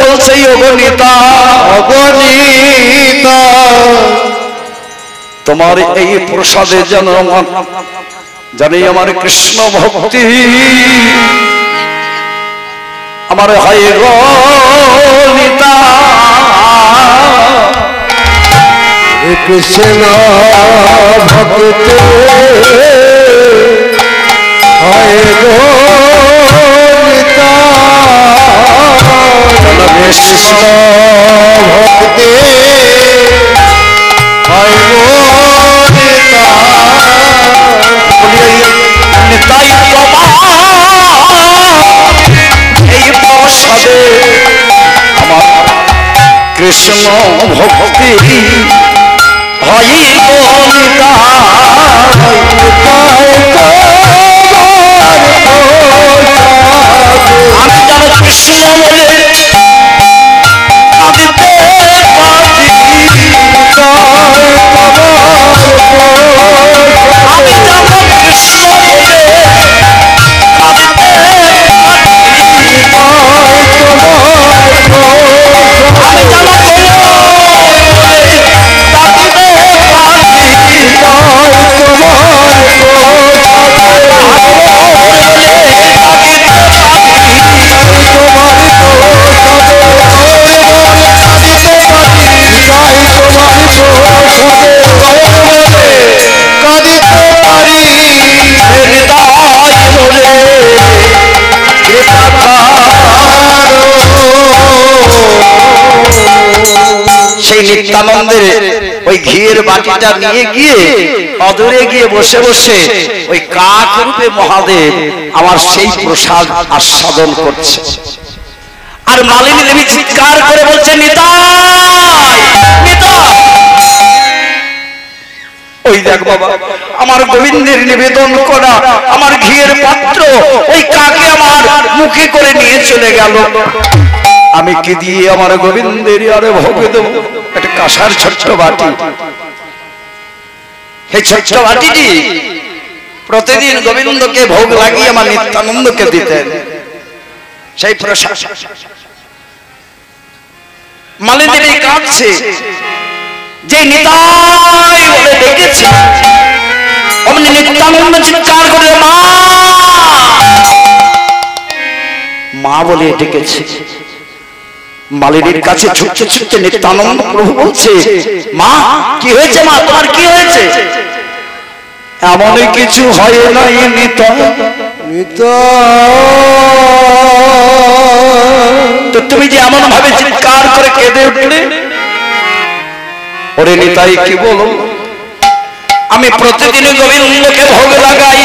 বলছে অগণিতা অগণিতা তোমার এই প্রসাদে যেন জানি আমার কৃষ্ণ ভক্তি আমার হয় গণিতা কৃষ্ণ ভক্তি হয় গণিতা কৃষ্ণ ভক্তি হয় গণিতা নিতাই এই প্রসাদে আমার কৃষ্ণ ভক্তি হয় গণিতা আমি যেন কৃষ্ণ বলে কাঁদিতে পারি আমি যেন কৃষ্ণ বলে কাঁদিতে পারি আমি যেন সেই নিত্যানন্দের ওই ঘিয়ের বাটিটা নিয়ে গিয়ে অদূরে গিয়ে বসে বসে ওই কাক রূপে মহাদেব আমার সেই প্রসাদ আস্বাদন করছে। আর মালিনী দেবী চিৎকার করে বলছে নিতাই নিতাই ওই দেখ বাবা আমার গোবিন্দের নিবেদন করা আমার ঘিয়ের পাত্র ওই কাকে আমার মুখে করে নিয়ে চলে গেল। আমি কি দিয়ে আমার গোবিন্দের আরে ভোগে দেবো? একটা কাঁসার ছোট্ট বাটি, এই ছোট্ট বাটিটি প্রতিদিন গোবিন্দকে ভোগ লাগিয়ে আমার নিত্যানন্দকে দিতেন সেই প্রসাদ। মালিনী দেবী কাঁদছে যে নিতাই বলে ডেকেছে, অমনি নিত্যানন্দ চিৎকার করে মা মা বলে ডেকেছে। মালিনীর কাছে ছুটতে ছুটতে নিত্যানন্দ প্রভু বলছে মা কি হয়েছে মা তোমার কি হয়েছে? এমন কিছু হয় নাই নিতাই তো তুমি যে এমন ভাবে চিৎকার করে কেঁদে উঠলে। ওরে নিতাই কি বলো, আমি প্রতিদিন গোবিন্দকে ভোগ লাগাই,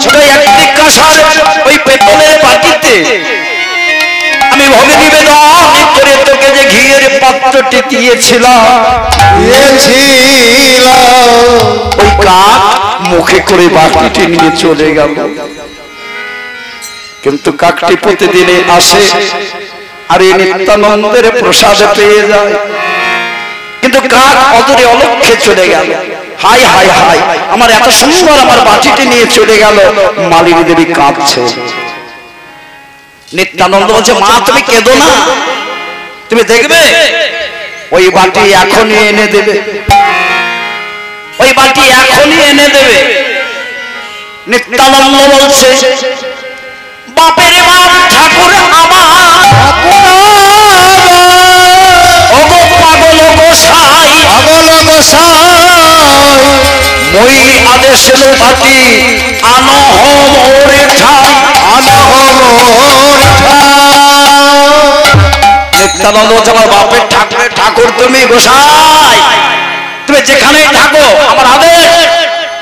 ছোট্ট একটি কাঁসার ওই পেতলের বাটিতে আমি ভোগ নিবেদন করে তোকে যে ঘিয়ের পাত্রটি দিয়েছিলাম ওই কাক মুখে করে বাটিটি নিয়ে চলে গেল। কিন্তু কাকটি প্রতিদিনে আসে আর এই নিত্যানন্দের প্রসাদ পেয়ে যায়, কিন্তু কাক অদূরে অলক্ষ্যে চলে গেল। হাই হাই হাই আমার এত সুন্দর আমার বাটিটি নিয়ে চলে গেল। মালিনী দেবী কাঁদছে। নিত্যানন্দ বলছে মা তুমি কেঁদো না, তুমি দেখবে ওই বাটি এখনই এনে দেবে, ওই বাটি এখনই এনে দেবে। নিত্যানন্দ বলছে বাপের বাপ ঠাকুর আমার পাগল গোসাই মই আদেশ বাটি আনো মোরে ঠাই নিত্যানন্দ আমার বাপের ঠাকুরের ঠাকুর তুমি গোসাই, তুমি যেখানেই থাকো আমার আদেশ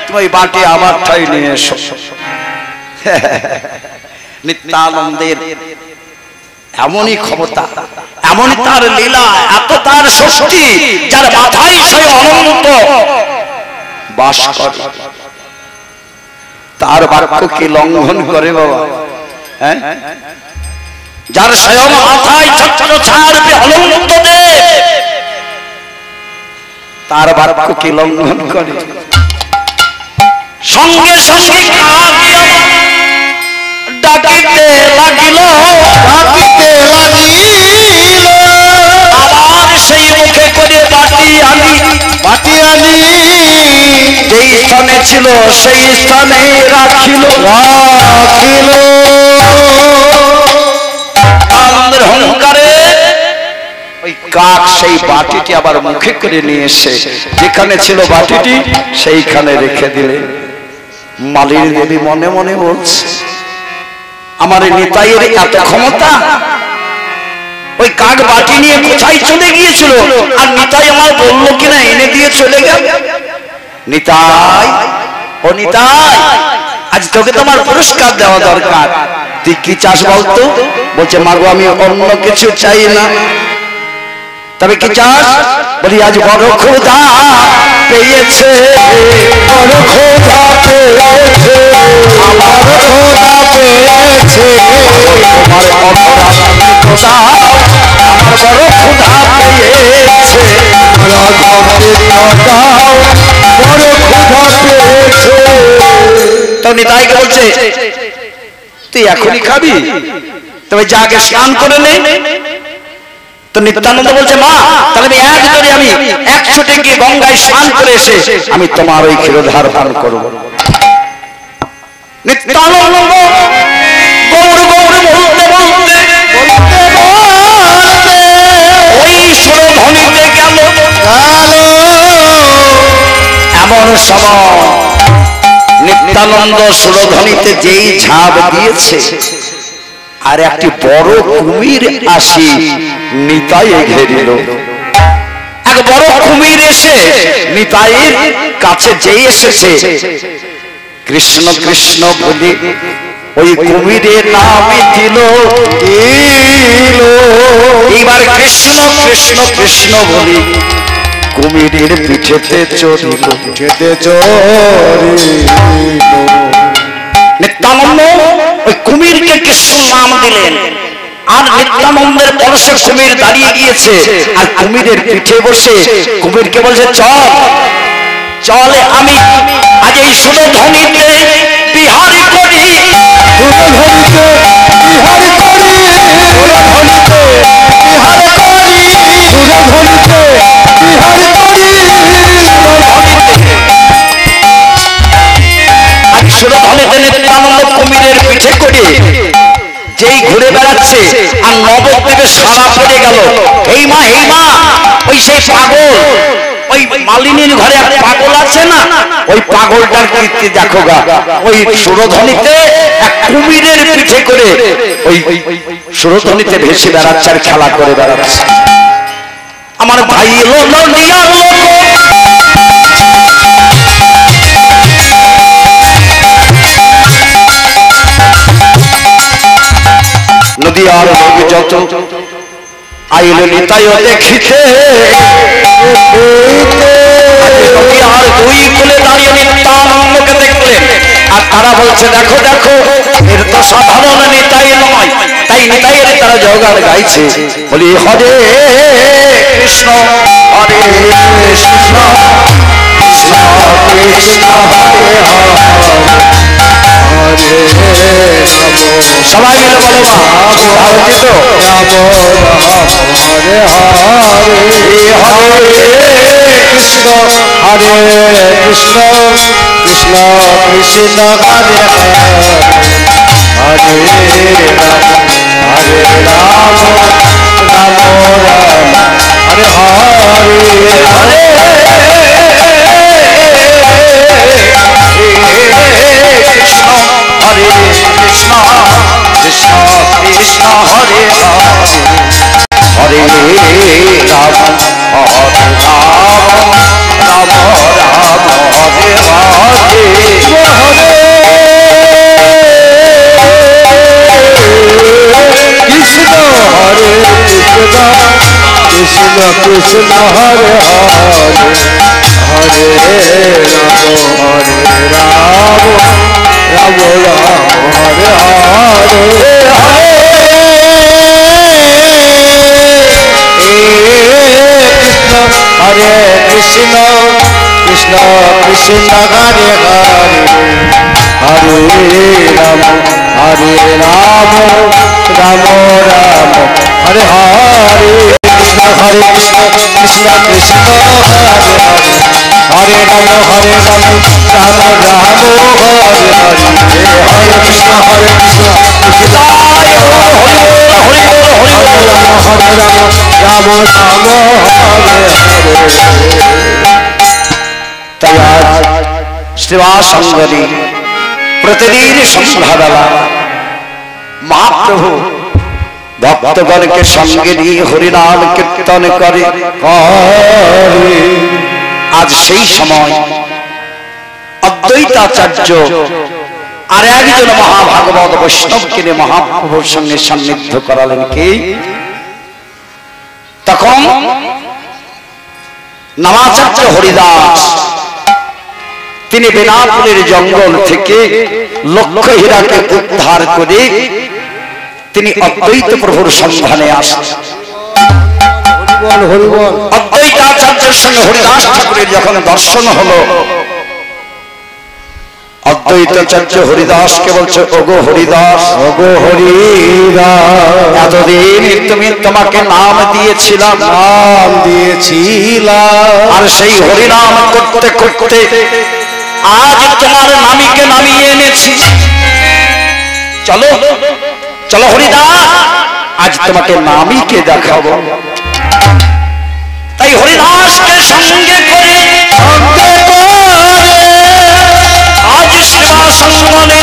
তুমি বাটি আমার ঠাই নিয়ে এসো। নিত্যানন্দের এমনই ক্ষমতা, এমনই তার লীলা, এত তার শক্তি যার মাথায় সে অনন্ত বাস করে। তার বাক্য কি লঙ্ঘন করে বাবা? হ্যাঁ, যার স্বয়ং মাথায় ছোট্ট ছাড়বে অনন্ত দেব, তার বাক্য কি লঙ্ঘন করে? সঙ্গে সঙ্গে ডাকিতে লাগে দিয়েছিল সেই স্থানে রাখিল আনন্দের অহংকারে ওই কাক সেই বাটিটি আবার মুখে করে নিয়ে এসে যেখানে ছিল বাটিটি সেইখানে রেখে দিলে। মালিনী দেবী মনে মনে বলছে, আমার নিতাইয়ের এত ক্ষমতা, ওই কাক বাটি নিয়ে কোথায় চলে গিয়েছিল আর নিতাই আমার বললো কিনা এনে দিয়ে চলে গেল। নিতাই, ও নিতাই, আজ তোকে তোমার পুরস্কার দেওয়া দরকার, তুই কি চাস বলতো? বলছে, মাগো আমি অন্য কিছু চাই না, তবে কি চাস? বলি আজ বড় ক্ষুধা পেয়েছে, বড় ক্ষুধা পেয়েছে, আমার ক্ষুধা পেয়েছে, তোমার অপরাধ খোদা, আমার বড় ক্ষুধা পেয়েছে, বড় ক্ষুধা পেয়েছে। তো নিতাইকে বলছে, তুই এখনই খাবি? তবে যা আগে স্নান করে নে। তো নিত্যানন্দ বলছে, মা তাহলে আমি এক 100 গিয়ে গঙ্গায় স্নান করে এসে আমি তোমার ওই ক্ষীরধার পান করবো। নিত্যানন্দ গৌর গৌর বলতে বলতে ওই সুরধ্বনিতে গেল। এমন সময় নিত্যানন্দ সুরধ্বনিতে যেই ঝাঁপ দিয়েছে আর একটি বড় কুমির আসি নিতাইয়ে ঘেরিল। এক বড় কুমির এসে নিতাইয়ের কাছে যেই এসেছে, কৃষ্ণ কৃষ্ণ বলে ওই কুমিরের নামে দিল। এইবার কৃষ্ণ কৃষ্ণ কৃষ্ণ বলে কুমিরের পিঠেতে চড়িল। নিত্যানন্দ ওই কুমিরকে কৃষ্ণ নাম দিলেন, আর নিত্যানন্দের পরশে কুমির দাঁড়িয়ে গিয়েছে আর কুমিরের পিঠে বসে কুমিরকে বলছে, চল চল, আমি আজ এই সুরধ্বনিতে বিহার করি, সুরধ্বনিতে বিহার করি, সুরধ্বনিতে বিহার করি, সুরধ্বনিতে বিহার করি, আজ সুরধ্বনিতে নিত্যানন্দ কুমিরের পিঠে করে যেই ঘুরে বেড়াচ্ছে আর নবদ্বীপে সারা পড়ে গেল। এই মা ওই সেই পাগল, ওই মালিনীর ঘরে এক পাগল আছে না, ওই পাগলটার কীর্তি দেখো গা। ওই সুরধ্বনিতে এক কুমিরের পিঠে করে ওই সুরধ্বনিতে ভেসে বেড়াচ্ছে আর খেলা করে বেড়াচ্ছে। আমার ভাই এলো নদিয়ার লোক, নদিয়ার লোক যত আইল নিতাই দেখিতে, নদিয়ার দুই কুলে দাঁড়িয়ে নিত্যানন্দকে দেখলেন আর তারা বলছে, দেখো দেখো, এর তো সাধারণ নিতাই নয়। তাই নিতাইয়ের তারা জয়গান গাইছে, বলি হরে কৃষ্ণ হরে কৃষ্ণ কৃষ্ণ কৃষ্ণ হরে হরে। সবাই মিলে বলো, মা হরে তো রাম রাম হরে হরে, হরে কৃষ্ণ হরে কৃষ্ণ কৃষ্ণ কৃষ্ণ হরে হরে, হরে রাম হরে রাম রাম রাম হরে হরে, কৃষ্ণ হরে কৃষ্ণ কৃষ্ণ কৃষ্ণ হরে হরে, হরে রাম হরে রাম রাম রাম হরে হরে, কৃষ্ণ হরে কৃষ্ণ কৃষ্ণ কৃষ্ণ হরে হরে, হরে রাম রাম রাম হরে হরে, কৃষ্ণ হরে কৃষ্ণ কৃষ্ণ কৃষ্ণ হরে হরে, হরে রাম রাম রাম হরে হরে, কৃষ্ণ হরে কৃষ্ণ কৃষ্ণ কৃষ্ণ হরে হরে, হরে রাম রাম রাম হরে হরে হরে কৃষ্ণ কৃষ্ণ হরি বল হরি বল হরি বল হরে রাম রাম রাম হরে হরে। তাই আজ সেবা সঙ্গী প্রতিদিন সন্ধ্যাবেলা মহাপ্রভু ভক্তগণকে সঙ্গে নিয়ে হরিনাম কীর্তন করে। আজ সেই সময় অদ্বৈতাচার্য আর একজন মহাভাগবত বৈষ্ণবকে নিয়ে মহাপ্রভুর সঙ্গে সান্নিধ্য করালেন। কে? তখন নামাচার্য হরিদাস তিনি বেনাপুরের জঙ্গল থেকে লক্ষ হীরাকে উদ্ধার করে তিনি অদ্বৈত প্রভুর সন্ধানে আসেন। অদ্বৈতাচার্যের সঙ্গে হরিদাস ঠাকুরের যখন দর্শন হলো, অদ্বৈতাচার্য হরিদাসকে বলছে, ওগো হরিদাস, ওগো হরিদাস, এতদিন তোমাকে নাম দিয়েছিলাম, আর সেই হরিনাম করতে করতে আজ তোমার নামীকে নামিয়ে এনেছি। চলো চলো হরিদাস, আজ তোমাকে নামীকে দেখাবো। তাই হরিদাসকে সঙ্গে করে আজ সেবা সঙ্গনে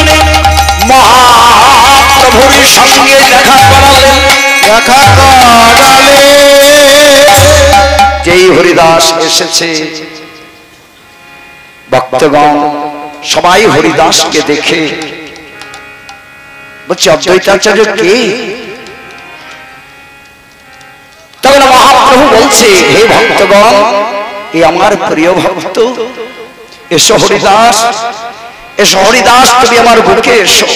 মহাপ্রভুর সঙ্গে দেখা করালেন। যেই হরিদাস এসেছে, ভক্তগণ সবাই হরিদাসকে দেখে বলছে, অদ্বৈতাচার্য কে? তখন মহাপ্রভু বলছে, হে ভক্তগণ, এ আমার প্রিয় ভক্ত, এসো হরিদাস, এসো হরিদাস, তুমি আমার বুকে এসো।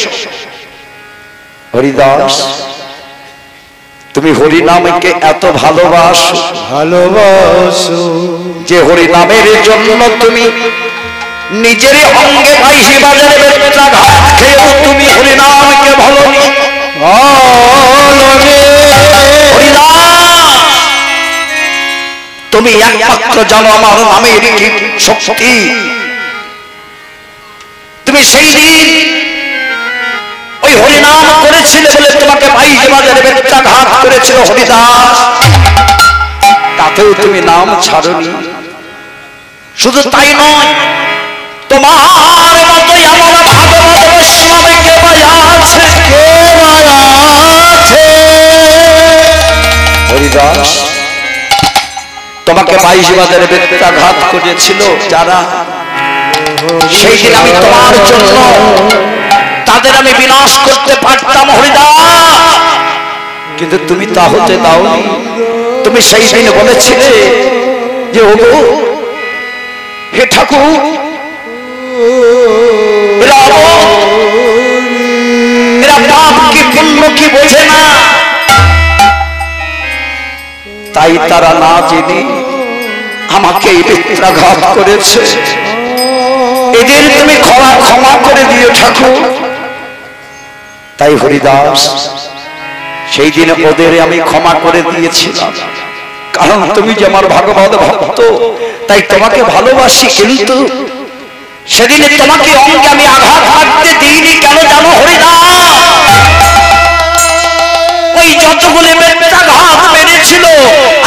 হরিদাস, তুমি হরিনামকে এত ভালোবাসো যে হরিনামের জন্য তুমি নিজের অঙ্গে বাইশি বাজারে বেত্রাঘাত খেয়েও তুমি হরিনামকে ভালো। তুমি একমাত্র জানো আমার নামের কি শক্তি। তুমি সেই দিন ওই হরিনাম করেছিলে বলে তোমাকে বাইশি বাজারে বেত্রাঘাত করেছিল হরিদাস, তাতেও তুমি নাম ছাড়নি। শুধু তাই নয়, তোমার মতোই আমার ভাগবত বৈষ্ণবে কে আছে, হরিদাস তোমাকে বাইশি বাজারে বেত্রাঘাত করেছিল যারা, সেই দিন আমি তোমার জন্য তাদের আমি বিনাশ করতে পারতাম হরিদাস, কিন্তু তুমি তা হতে দাওনি। তুমি সেই দিন বলেছিলে যে ওগো হে ঠাকুর, এরা পাপ কি পুণ্য কি বোঝে না, তাই তারা না জেনে আমাকে বেত্রাঘাত করেছে, এদের তুমি ক্ষমা করে দিও ঠাকুর। তাই হরিদাস, সেই দিন ওদের আমি ক্ষমা করে দিয়েছিলাম, কারণ তুমি যে আমার ভাগবত ভক্ত, তাই তোমাকে ভালোবাসি। কিন্তু সেদিনে তোমাকে অঙ্গে আমি আঘাত লাগতে দিইনি, কেন জানো হরিদাস? ওই যতগুলি বেত্রাঘাত মেরেছিল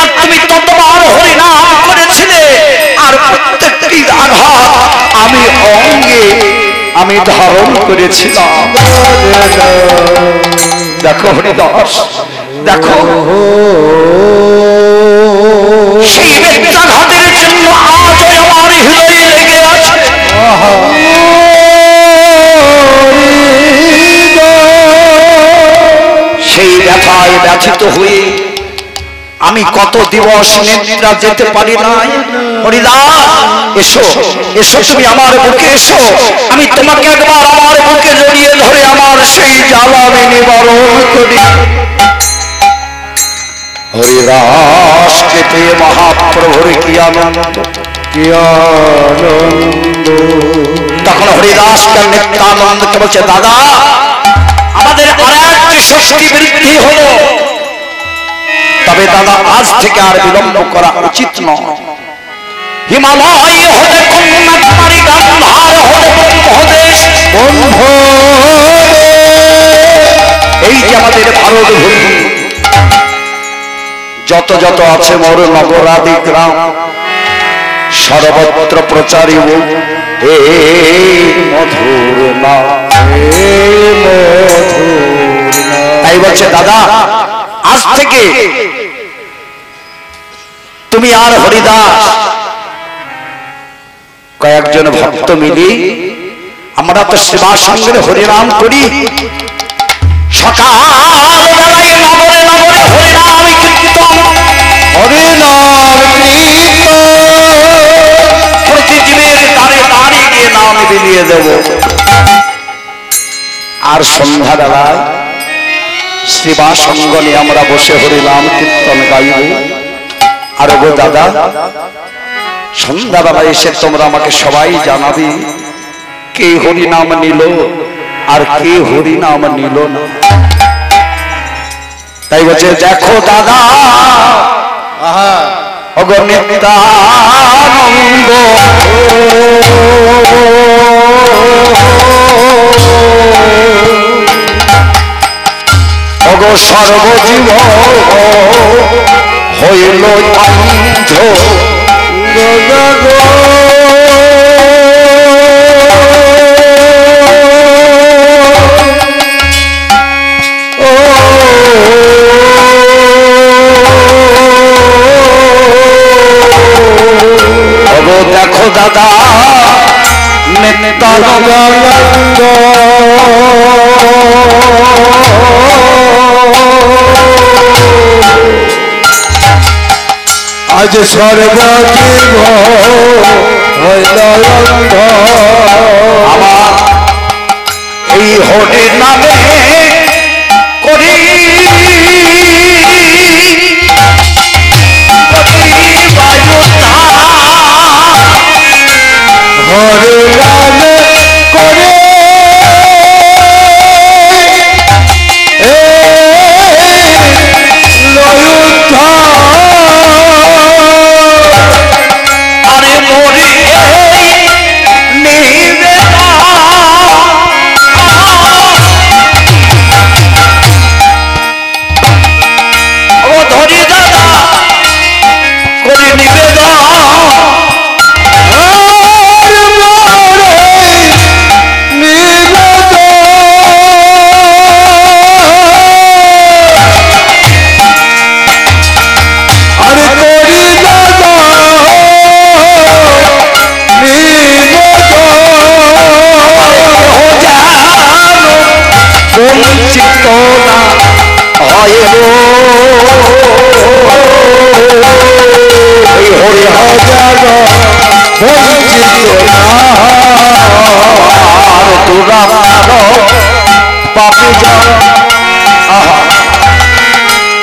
আর তুমি ততবার হরিনাম করেছিলে, আর প্রত্যেকটি আঘাত আমি অঙ্গে আমি ধারণ করেছিলাম। দেখো হরিদাস, দেখো সেই বেত্রাঘাতের জন্য আজ আমার হৃদয়ে লেগে আছে। সেই ব্যথায় ব্যথিত হয়ে আমি কত দিবস নিদ্রা যেতে পারি নাই। হরিদাস, এসো এসো, তুমি আমার বুকে এসো, আমি তোমাকে একবার আমার বুকে জড়িয়ে ধরে আমার সেই জ্বালা আমি নিবারণ করি। হরিদাসকে পেয়ে মহাপ্রভুর কি আনন্দ, কি আনন্দ। তখন হরিদাসকে নিত্যানন্দকে বলছে, দাদা আমাদের আর একটি শক্তি বৃদ্ধি হলো, তবে দাদা আজ থেকে আর বিলম্ব করা উচিত নয়। হিমালয় হতে কন্যাকুমারী গান্ধার হতে ব্রহ্মদেশ বন্ধু, এই যে আমাদের ভারত ভূমি যত যত আছে মোর নগরাদি গ্রাম সর্বত্র প্রচারিব হে মধুর নাম, তাই বলছে দাদা আজ থেকে তুমি আর হরিদাস কয়েকজন ভক্ত মিলি আমরা তো সেবা সঙ্গে হরিনাম করি, সকাল বেলায় নগরে নগরে হরিনাম কীর্তন, হরিনাম কীর্তন প্রতি জীবের দ্বারে দ্বারে গিয়ে নাম বিলিয়ে দেব। আর সন্ধ্যা বেলায় সেবা সঙ্গ নিয়ে আমরা বসে হরিনাম কীর্তন গাইব। আর গো দাদা সন্ধ্যাবেলা এসে তোমরা আমাকে সবাই জানাবি কে হরিনাম নিল আর কে হরিনাম নিল না। তাই বলছে দেখো দাদা অগণিতানন্দ অগ সর্বজীব হইল অন্ধ দেখো দাদা নিত্যানন্দ আজ সর্বজীব হইল অন্ধ, আমার এই হরি নামে করি হরে রামে করে আরে মরি নিবে ও ধরি দাদা করে নিবেদন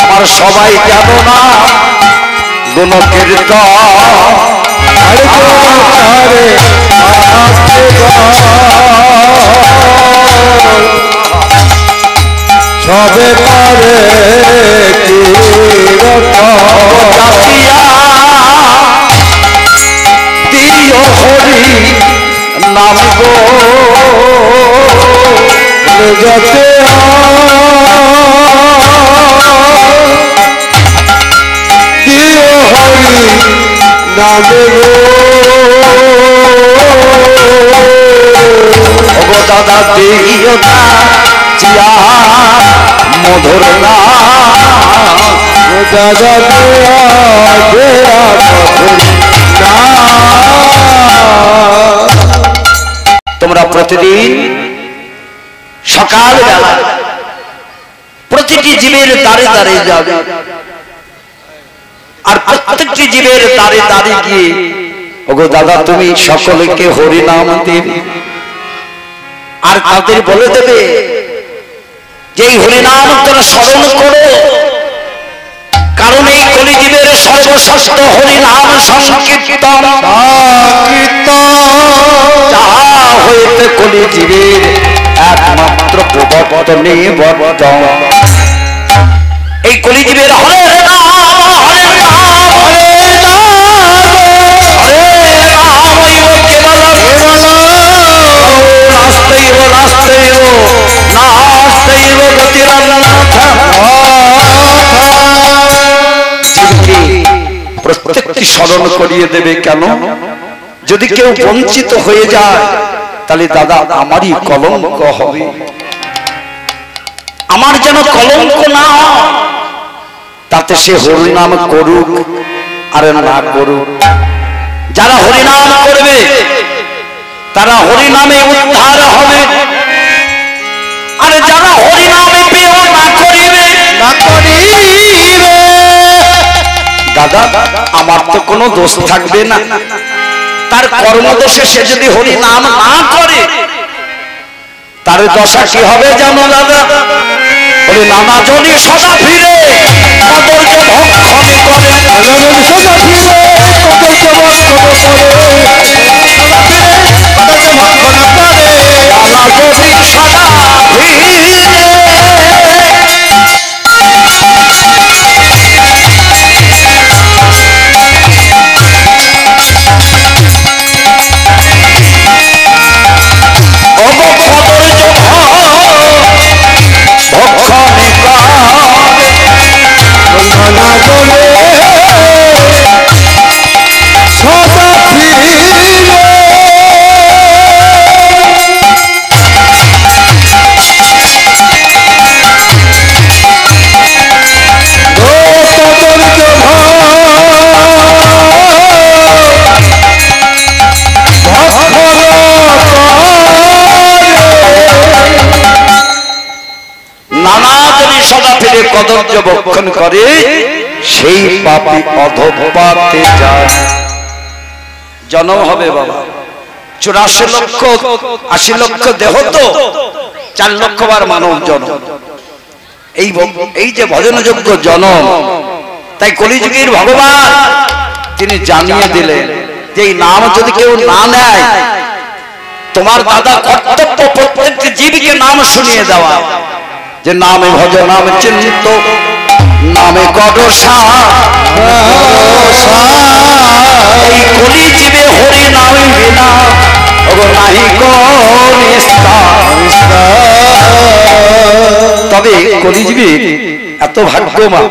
আমার সবাই কেন না গুণ কীর্তন সবে পারে দিও হরি নাম গো জতে দিও হরি নাম গো দাদা দিও না চিয়া মধুর না দাদা তোমরা প্রতিদিন সকালবেলা প্রতিটি জীবের দ্বারে দ্বারে যাবে আর প্রত্যেকটি জীবের দ্বারে দ্বারে গিয়ে ওগো দাদা তুমি সকলকে হরিনাম দেবে আর তাদের বলে দেবে যে এই হরিনাম তোমরা স্মরণ করো, কারণ এই কলিজীবের সর্বশ্রেষ্ঠ হরিনাম সংকীর্তন যাহা হইতে কলিজীবের একমাত্র প্রবর্তনে বর্তন। এই কলিজীবের হরে নাম হরে নাম হরে নাম হরে প্রত্যেকটি স্মরণ করিয়ে দেবে। কেন? যদি কেউ বঞ্চিত হয়ে যায় তাহলে দাদা আমারই কলঙ্ক হবে, আমার যেন কলঙ্ক না হয়। তাতে সে হরিনাম করুক আর না করুক, যারা হরিনাম করবে তারা হরিনামে উদ্ধার হবে, আর যারা হরিনামে পেও না করিবে দাদা আমার তো কোনো দোষ থাকবে না। তার কর্মদোষে সে যদি হরিনাম না করে তার দশা কি হবে জানো দাদা? বলে নানা জনি সদা ফিরে কদর্য ভক্ষণে করে, সদা ফিরে কদর্য ভক্ষণ করে, নানা জনি সদা ফিরে। কদর্য ভক্ষণ করে সেই পাপী অধঃপাতে যায়, জন্ম হবে বাবা 84 লক্ষ 80 লক্ষ দেহ তো 4 লক্ষ বার মানব জন্ম, এই যে ভজনযোগ্য জন্ম। তাই কলিযুগের ভগবান তিনি জানিয়ে দিলেন যে এই নাম যদি কেউ না নেয়, তোমার দাদা কর্তব্য প্রত্যেকটি জীবকে নাম শুনিয়ে দেওয়া, যে নামে ভজ নাম চিন্ত নামে কডসা, এই কলি জীবে হরি নামে বিনা নাহি তবে কলিজীবী এত ভাগ্যবান,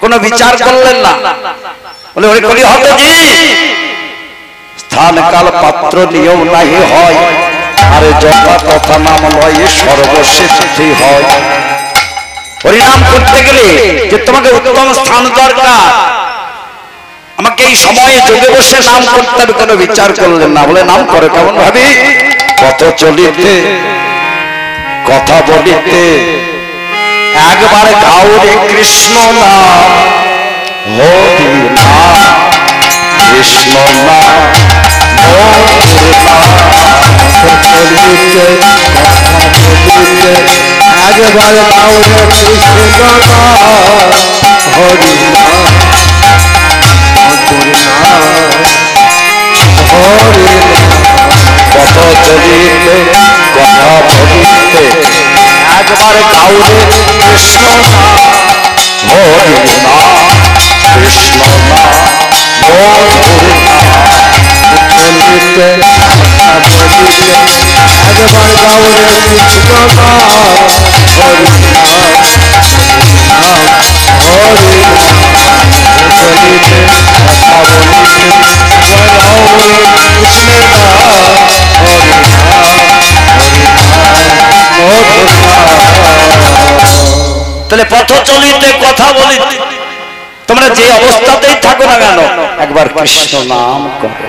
কোন বিচার করলেন না, বলে ওই কলি হতে জি স্থান কাল পাত্র নিয়ম নাহি হয়, আরে যথা তথা নাম লয় সর্বশেষে হয়। হরিনাম করতে গেলে যে তোমাকে উত্তম স্থান দরকার, আমাকে এই সময়ে যোগে বসে নাম করতে হবে, কোনো বিচার করলেন না। বলে নাম করে কেমন ভাবি? পথ চলিতে কথা বলিতে একবার গাউরে কৃষ্ণ নাম, হরি নাম কৃষ্ণ নাম একবার গাউরে কৃষ্ণ নাম, হরি নাম পথ চলিতে কথা বলিতে একবার গাউরে কৃষ্ণ নাম, হরি নাম কৃষ্ণ নাম মধুর নাম। চলিতে বলিতে একবার গাউরে কৃষ্ণ নাম, হরি নাম হরি নাম চলিতে কথা বলিতে একবার গাউরে কৃষ্ণ নাম, হরি তাহলে পথ চলিতে কথা বলিতে তোমরা যে অবস্থাতেই থাকো না কেন একবার কৃষ্ণ নাম করো।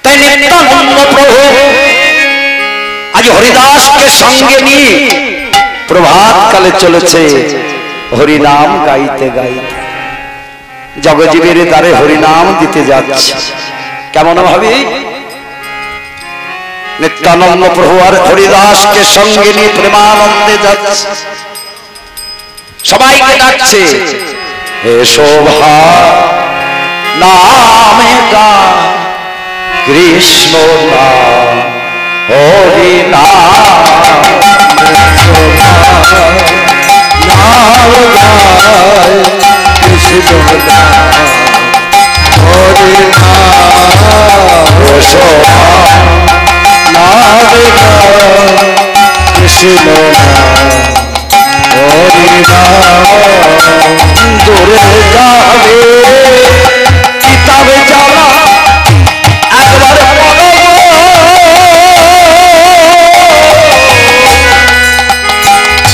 তাই নিত্যানন্দ প্রভু আজ হরিদাসকে সঙ্গে নিয়ে প্রভাত কালে চলেছে হরিনাম গাইতে গাইতে, জগজীবের দ্বারে হরিনাম দিতে যাচ্ছে। কেমন ভাবি? নিত্যানন্দ প্রভু আর হরিদাসকে সঙ্গে নিয়ে প্রেমানন্দে যাচ্ছে, সবাইকে ডাকছে এসো ভাই নামে গান কৃষ্ণ নাম হরি নাম, নাম গায় কৃষ্ণ নাম হরি নাম, এসো নাম গায় কৃষ্ণ নাম হরি নাম, দূরে যাবে কিতাবে জ্বালা একবার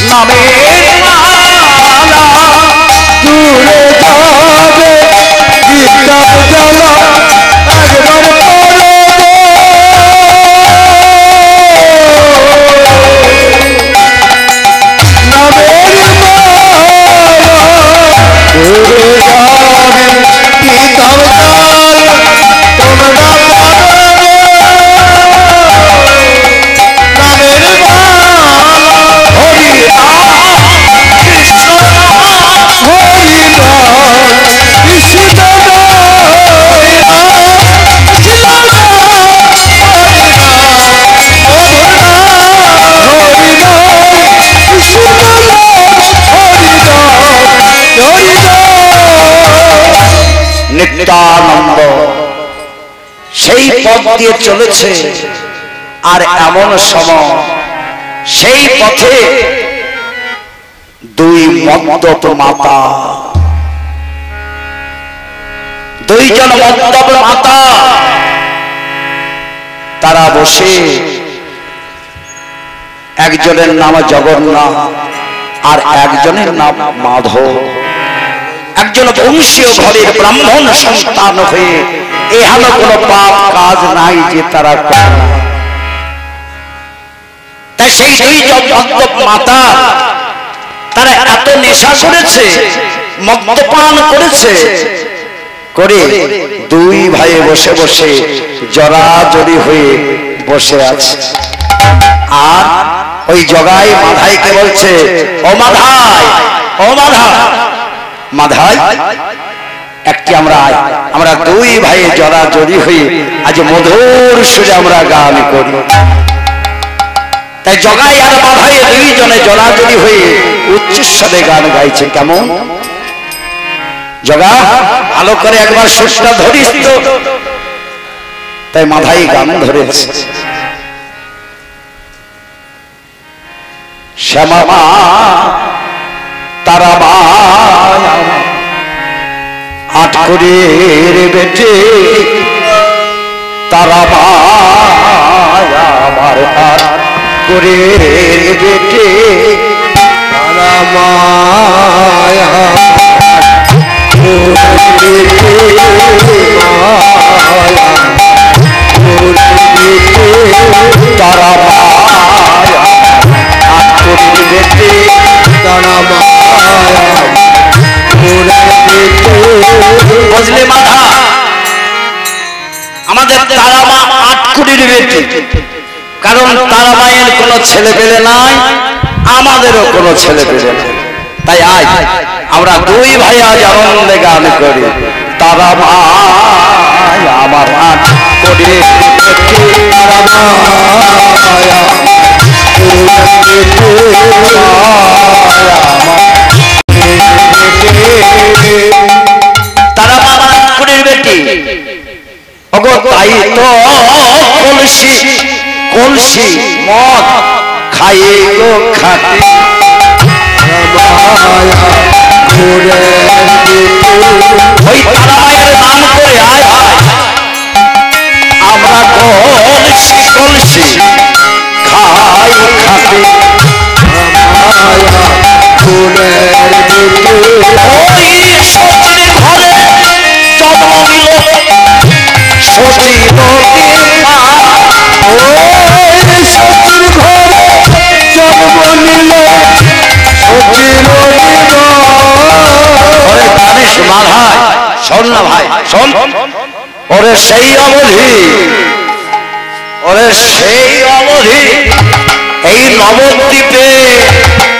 নামের মালা দূরে যাবে গীতার জ্বালা একবার নিত্যানন্দ সেই পথ দিয়ে চলেছে। আর এমন সময় সেই পথে দুই মদ্যপ মাতা, দুইজন মদ্যপ মাতা তারা বসে, একজনের নাম জগন্নাথ আর একজনের নাম মাধব। একজন বংশীয় ঘরের ব্রাহ্মণ সন্তান হয়ে এহানো কোনো পাপ কাজ নাই যে তারা করে। তাই সেই দুইজন মদ্যপ মাতা তারা এত নেশা করেছে, মদ্যপান করেছে, করে দুই ভাই বসে বসে জড়াজড়ি হয়ে বসে আছে। আর ওই জগাই মাধাইকে বলছে, ও মাধাই, ও মাধাই, মাধাই একটি আমরা দুই ভাই জড়াজড়ি হয়ে আজ মধুর সুরে আমরা গান করি। তাই জগাই আর মাধাই দুইজনে জড়াজড়ি হয়ে উচ্চস্বরে গান গাইছে। কেমন জগা, ভালো করে একবার সুরটা ধরিস তো। তাই মাধাই গান ধরেছে। শ্যামা মা তারা মায়া আটকুরের বেটে, তারা মায়া আমার আটকুরের বেটে, তারা মায়া তারা বুঝলে মাধা, আমাদের তারা মা আটকুড়ির বেটি। কারণ তারা মায়ের কোনো ছেলে পেলে নাই, আমাদেরও কোনো ছেলে পেলে নাই। তাই আজ আমরা দুই ভাই আজ আনন্দে গান করি। তারা মা আমার আটকুড়ির বেটি, তারা মায়া তারা বাবা আটকুড়ির বেটি। ওগো তাই তো কলসি কলসি মদ খাইয়ে গো খাতে, ওই তারা মায়ের নাম করে আয় আমরা কলসি কলসি খাই খাতে, ওই সতীর ঘরে জন্ম নিল সতী নদীর মা, ওই সতীর ঘরে জন্ম নিল সতী নদীর মা। ওরে জানিস মা ভাই, শোন না ভাই, শোন। ওরে সেই অবধি, ওরে সেই অবধি এই নবদ্বীপে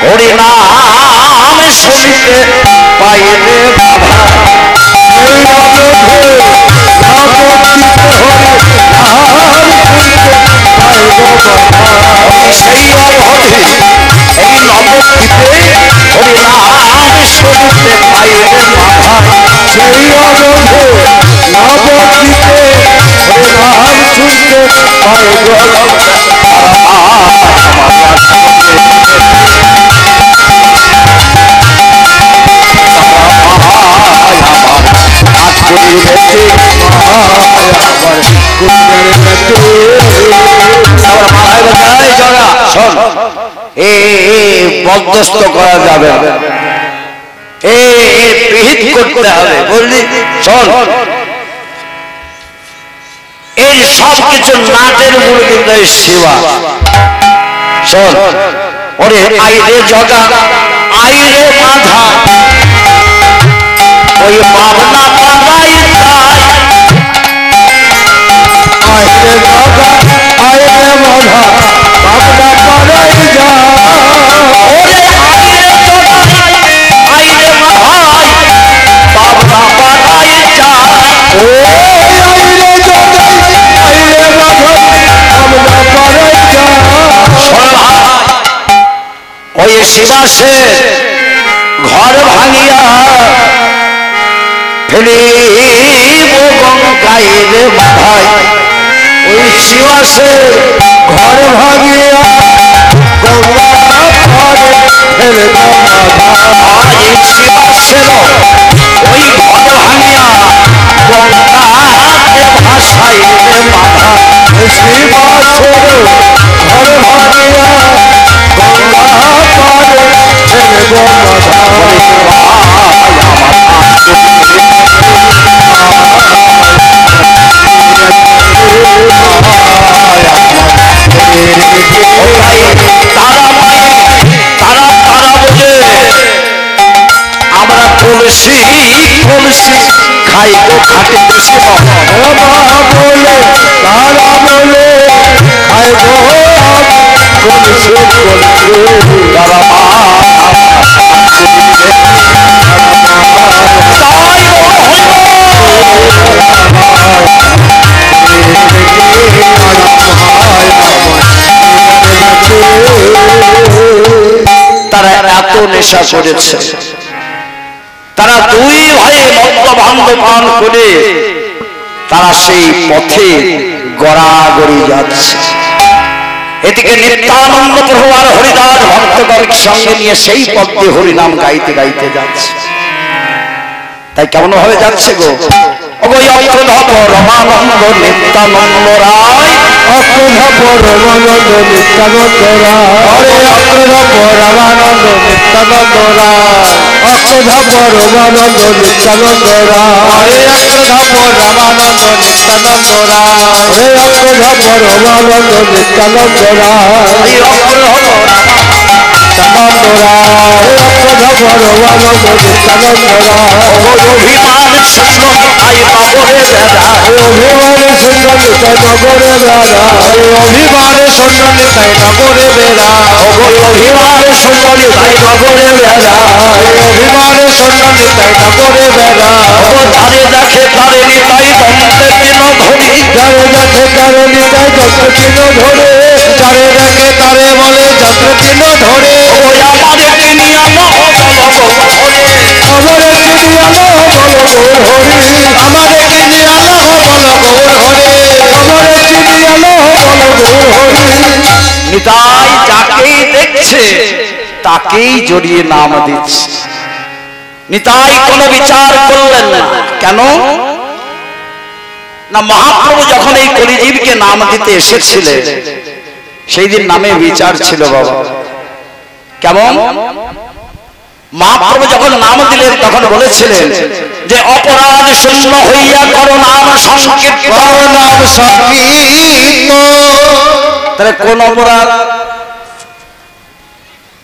হরিনাম শুনিতে পাইলে বাবা, সেই অবধি নবদ্বীপে হরিনাম শুনিতে পাইলে বাবা, সেই অবধি এই নবদ্বীপে হরিনাম শুনিতে পাইলে বাবা, সেই অবধি নবদ্বীপে হরিনাম শুনিতে পাইলে বাবা। বরদস্ত করা যাবে না, বিহিত করতে হবে, বুঝলি? শোন, এই সব কিছু নাটের মূল কিন্তু এই সেবা। শোন, ওরে আইরে জগা আইরে বাঁধা ওই ভাবনা পালাই যায়, আইরে বাবা আইরে বাধা বাবনা পালাই যা, ওরে আইরে জগা আইরে ভাই ভাবনা পালাই যায়, ও আইরে জগাই আইরে বাধা বাবনা পালাই যা। ওই শিবাসে ঘর ভাঙিয়া ফেলিব গঙ্গায় রে ভাই, ওই শিবাসে ঘর ভাঙিয়া গঙ্গা পারে ফেলে বাধা, এই শিবাসের ওই ঘর ভাঙিয়া গঙ্গাতে ভাসাই রে বাধা, শিবাসের ঘর ভাঙিয়া গঙ্গা পারে ফেলে বাধা, আমরা তুলসী তুলসী খাইব খাটে দেশে বলে তারা বলে খাইব তুলসী তুলসী তারা তারা এত নেশা করেছে, তারা দুই ভাইয়ে মদ্যভাণ্ড পান করে তারা সেই পথে গড়াগড়ি যাচ্ছে। এদিকে নিত্যানন্দ প্রভু আর হরিদাস ভক্তগণকে সঙ্গে নিয়ে সেই পথ দিয়ে হরিনাম গাইতে গাইতে যাচ্ছে। তাই কেমন ভাবে যাচ্ছে গো? রমানন্দ নিত্যানন্দ রায়, অক্রধপ রমানন্দ নিত্যানন্দ রায়, অক্রধপ রমানন্দ নিত্যানন্দ রায়, অক্রধপ রমানন্দ নিত্যানন্দ রায়, অক্রধপ রমানন্দ নিত্যানন্দ রায়, অক্রধপ রমানন্দ নিত্যানন্দ রায়, অভিমান শূন্য তাই নগরে বেড়া, অভিমানে শূন্য নিতাই নগরে বেড়া, অভিমানে শূন্য নিতাই নগরে বেড়া, অভিমান শূন্য তাই নগরে বেড়া, অভিমানে শূন্য নিতাই নগরে বেড়া, তারে দেখে তারে নিতাই দন্তে দিন ধরি, যারে দেখে তারে নিতাই যন্ত্র চিহ্ন ধরে, যারে দেখে তারে বলে যন্ত্র চিহ্ন ধরে, ওই আমাদের নিয়াম আমারে চিনি আলো বলো গৌর হরি, আমারে চিনি আলো বলো গৌর হরি, আমারে চিনি আলো বলো গৌর হরি। নিতাই যাকেই দেখছে তাকেই জড়িয়ে নাম দিচ্ছে। নিতাই কোনো বিচার করলেন না, কেন না মহাপ্রভু যখন এই কলিজীবকে নাম দিতে এসেছিলেন সেই দিন নামে বিচার ছিল বাবা। কেমন? মহাপ্রভু যখন নাম দিলেন তখন বলেছিলেন যে অপরাধ শূন্য হইয়া করো নাম সংকীর্তন, নাম সংকীর্তন। তাহলে কোন অপরাধ?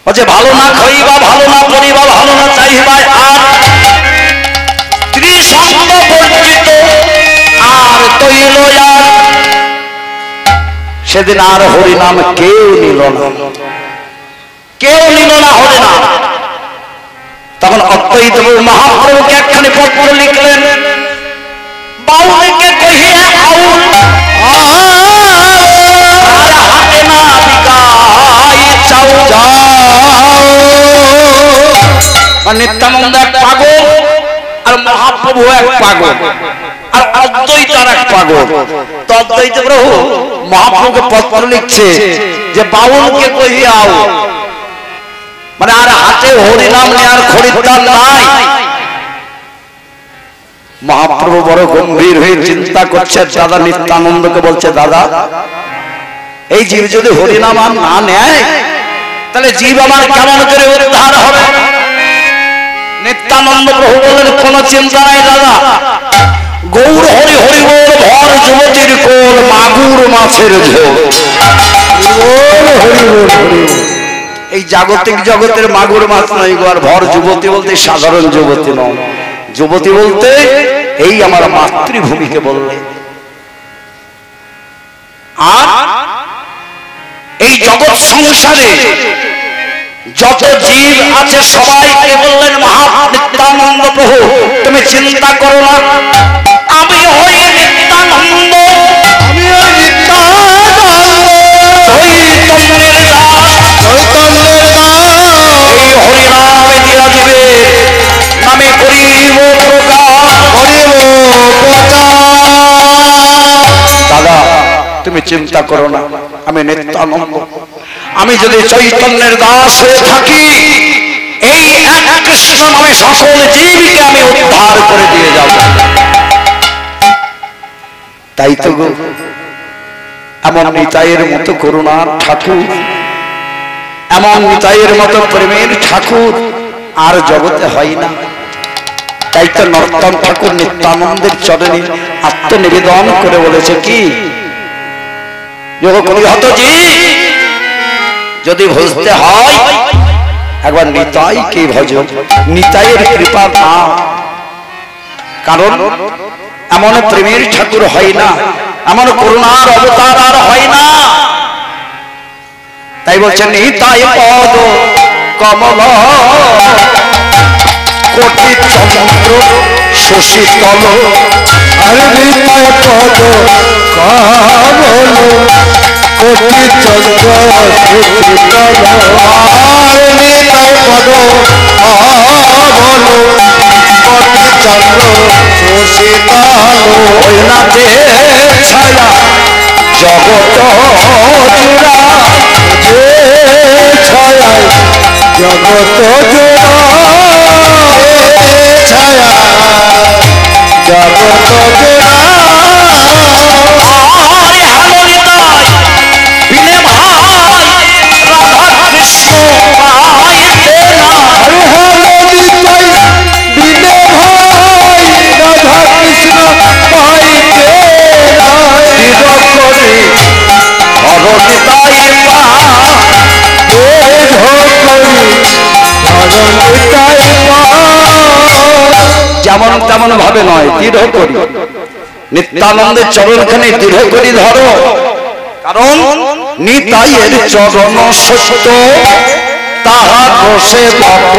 বলছে ভালো না খাইবা, ভালো না পড়িবা, ভালো না চাইবা, আর ত্রিসঙ্গ বর্জিত আর তৈল আর। সেদিন আর হরিনাম কেউ নিল না, কেউ নিল না হরিনাম। তখন অদ্বৈত মহাপ্রভুকে একখানি পত্র লিখলেন, বাউলকে কহিয়া আউল আর হাতে না বিকাই চাও যাও। নিত্যানন্দ এক পাগল আর মহাপ্রভু এক পাগল আর অদ্বৈত আর এক পাগল। তো অদ্বৈত প্রভু মহাপ্রভুকে পত্র লিখছে যে বাউলকে কহিয়া আউল, মানে আর হাতে হরিনাম নেওয়ার খরিদ্দার নাই। মহাপ্রভু বড় গম্ভীর হয়ে চিন্তা করছে, দাদা নিত্যানন্দকে বলছে, দাদা এই জীব যদি হরিনাম আর না নেয় তাহলে জীব আমার কেমন করে উদ্ধার হবে? নিত্যানন্দ প্রভু বলেন কোন চিন্তা নাই দাদা, গৌর হরি হরি বল ভর যুবতীর কোল মাগুর মাছের ঝোল। এই জাগতিক জগতের মাগুর মাছ নয় গো, আর ভর যুবতী বলতে সাধারণ যুবতী নয়, যুবতী বলতে এই আমার মাতৃভূমিকে বললে। আর এই জগৎ সংসারে যত জীব আছে সবাইকে বললেন মহানিত্যানন্দ প্রভু তুমি চিন্তা করো না, আমি হই নিত্যানন্দ, আমি ওই নিত্যানন্দ চৈতন্যের দাস, চৈতন্যের দাস, এই হরিনামে দিয়া দিবে নামে করিব প্রকাশ, করিব প্রচার। দাদা তুমি চিন্তা করো না, আমি নিত্যানন্দ, আমি যদি চৈতন্যের দাস হয়ে থাকি এই এক কৃষ্ণ নামে সকল জীবকে আমি উদ্ধার করে দিয়ে যাব। তাই তো গো এমন নিতাইয়ের মতো করুণার ঠাকুর, এমন নিতাইয়ের মতো প্রেমের ঠাকুর আর জগতে হয় না। তাই তো নর্তন ঠাকুর নিত্যানন্দের চরণে আত্মনিবেদন করে বলেছে কি, যদি বুঝতে হয় একবার নিতাইকে ভজ, নিতাইয়ের কৃপা না, কারণ এমন প্রেমের ঠাকুর হয় না, এমন করুণার অবতার আর হয় না। তাই বলছেন নিতাই পদ কমল কোটি চন্দ্র শশীতল, আরে নিতাই পদ কমল কোটি চন্দ্র শশীতল, আরে নিতাই পদ কমল কোটি চন্দ্র শশীতল, ওই নাচে ছায়া জগৎ জুড়া, যে ছায়ায় জগৎ জোড়া, ছায়া জগৎ জোড়া। আরে হালো নিতাই বিনে ভাই রাধা কৃষ্ণ পাইতে না, আরে হলো নিতাই বিনে ভাই রাধা কৃষ্ণ পাইতে নাই, বিরহ করে হর নিতাই পা, বেদ করি ধর নিতাই পা। যেমন তেমন ভাবে নয়, দৃঢ় করি নিত্যানন্দের চরণখানে দৃঢ় করি ধরো, কারণ নিতাইয়ের চরণ সত্য তাহার রসে ভক্ত,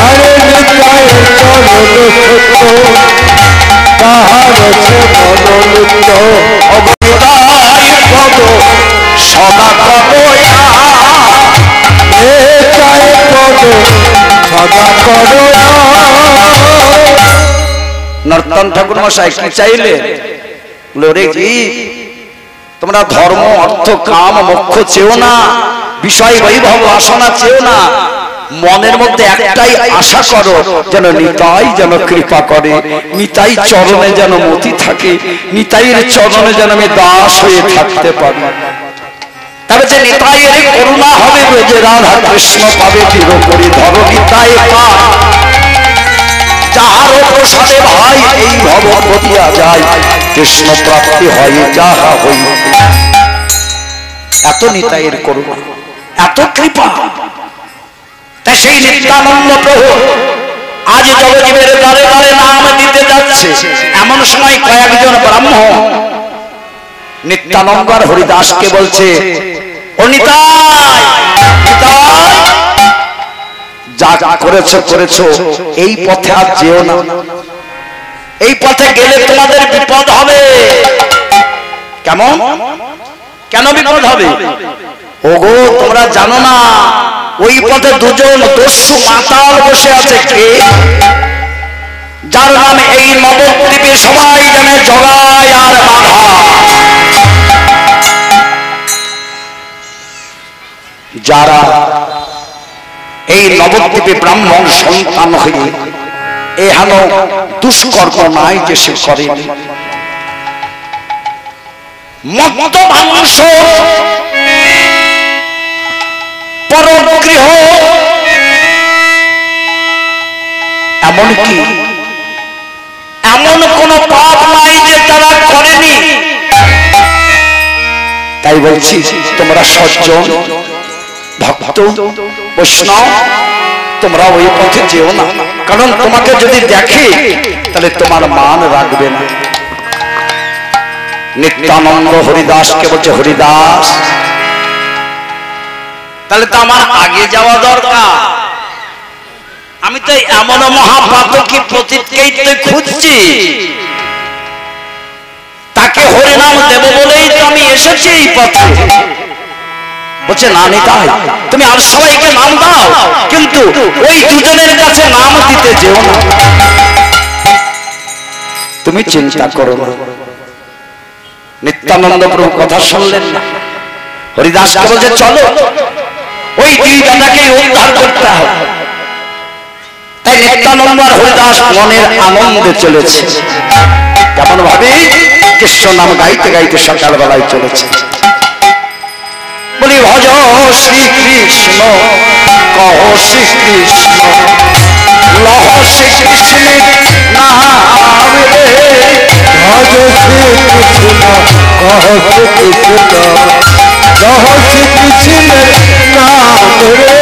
আরে নিতাইয়ের চরণ সত্য তাহার আছে মনোনীত, অবতাই পদ সদা কবয়া, নিতাই পদ সদা করো। নর্তন ঠাকুর মশাই কি চাইলে? লোরে কি তোমরা ধর্ম অর্থ কাম মোক্ষ চেও না, বিষয় বৈভব বাসনা চেও না, মনের মধ্যে একটাই আশা করো যেন নিতাই যেন কৃপা করে, নিতাই চরণে যেন মতি থাকে, নিতাইয়ের চরণে যেন আমি দাস হয়ে থাকতে পারি। তবে যে নিতাইয়ের করুণা হবে যে রাধা কৃষ্ণ পাবে দৃঢ় করি ধরো নিতাই পা, যাহার প্রসাদে ভাই এই ভব করিয়া যায় কৃষ্ণ প্রাপ্তি হয় যাহা হই। এত নিতাইয়ের করুণা, এত কৃপা। তাই সেই নিত্যানন্দ প্রভু আজ জগজীবের দ্বারে দ্বারে নাম দিতে যাচ্ছে। এমন সময় কয়েকজন ব্রাহ্মণ নিত্যানন্দ আর হরিদাসকে বলছে, ও নিতাই, নিতাই, যা যা করেছো করেছো, এই পথে আর যেও না, এই পথে গেলে তোমাদের বিপদ হবে। কেমন? কেন বিপদ হবে? ওগো তোমরা জানো না ওই পথে দুজন দস্যু মাতাল বসে আছে, কে? যার নামে এই নবদ্বীপে সবাই জানে জগাই আর বাঘা। যারা এই নবদ্বীপে ব্রাহ্মণ সন্তান হয়ে এহেন দুষ্কর্ম নাই যে সে করেনি। মত্ত মাংস পরগৃহ, এমনকি এমন কোন পাপ নাই যে তারা করেনি। তাই বলছি তোমরা সজ্জন ভক্ত বৈষ্ণব তোমরা ওই পথে যেও না, কারণ তোমাকে যদি দেখে তাহলে তোমার মান রাখবে না। নিত্যানন্দ হরিদাসকে বলছে হরিদাস, তাহলে তো আমার আগে যাওয়া দরকার। আমি তো এমন মহাপাতকী পতিতকেই তো খুঁজছি, তাকে হরিনাম দেব বলেই তো আমি এসেছি এই পথে। বলছে না নিতাই, তুমি আর সবাইকে নাম দাও, কিন্তু ওই দুজনের কাছে নাম দিতে যেও না। তুমি চিন্তা করো না। নিত্যানন্দ প্রভু কথা শুনলেন না, হরিদাসকে বলছে চলো ওই দুই দাদাকে উদ্ধার করতে হবে। তাই নিত্যানন্দ আর হরিদাস মনের আনন্দে চলেছে। কেমন ভাবে কৃষ্ণ নাম গাইতে গাইতে সকালবেলায় চলেছে। বলি ভজ শ্রী কৃষ্ণ, কহ শ্রী কৃষ্ণ, লহ শ্রী কৃষ্ণের নাম রে। ভজ শ্রী কৃষ্ণ, কহ শ্রী কৃষ্ণ, লহ শ্রী কৃষ্ণের নাম রে।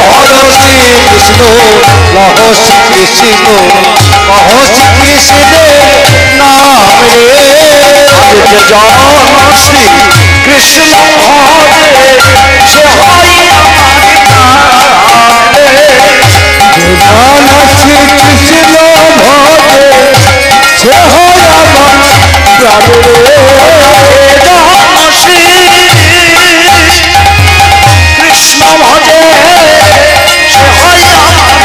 ভজ শ্রী কৃষ্ণ, লহ শ্রী কৃষ্ণ, কহ শ্রী কৃষ্ণের নাম রে। জন শ্রী কৃষ্ণ হরে, সে হরি জন শ্রী কৃষ্ণ ভজে, সে হয় আমার প্রাণ রে। জন শ্রী কৃষ্ণ ভজে, সে হরি রাম রে। যে জন শ্রী কৃষ্ণ ভজে, সে হয় আমার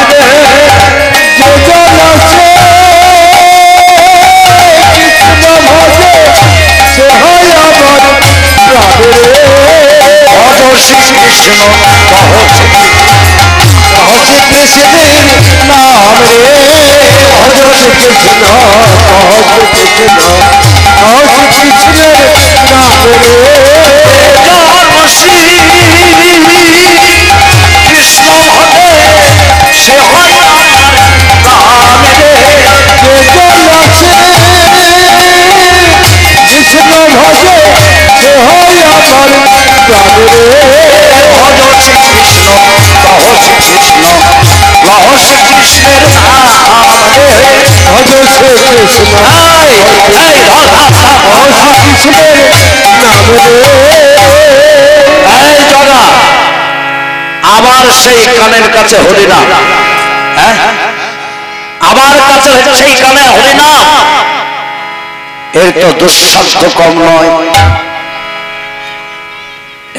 প্রাণ রে। ভজ শ্রী কৃষ্ণ, কহ শ্রী কৃষ্ণের নাম রে। ভজ শ্রী কৃষ্ণ, কহ শ্রী কৃষ্ণ, কহ শ্রী কৃষ্ণের নাম রে। জন শ্রী কৃষ্ণ ভজে, সে হরি রাম রে। যে জন শ্রী কৃষ্ণ ভজে, সে হয় আমার প্রাণ রে। ভজ শ্রী কৃষ্ণ, কহ শ্রী কৃষ্ণ, লহ শ্রী কৃষ্ণের নাম রে। ভজ শ্রী কৃষ্ণ, এই রাধা কহ শ্রী কৃষ্ণের নাম রে। এই জগা, আবার সেই কানের কাছে হরিনাম, হ্যাঁ আবার কাছে সেই কানে হরিনাম। এর তো দুঃসাধ্য কম নয়।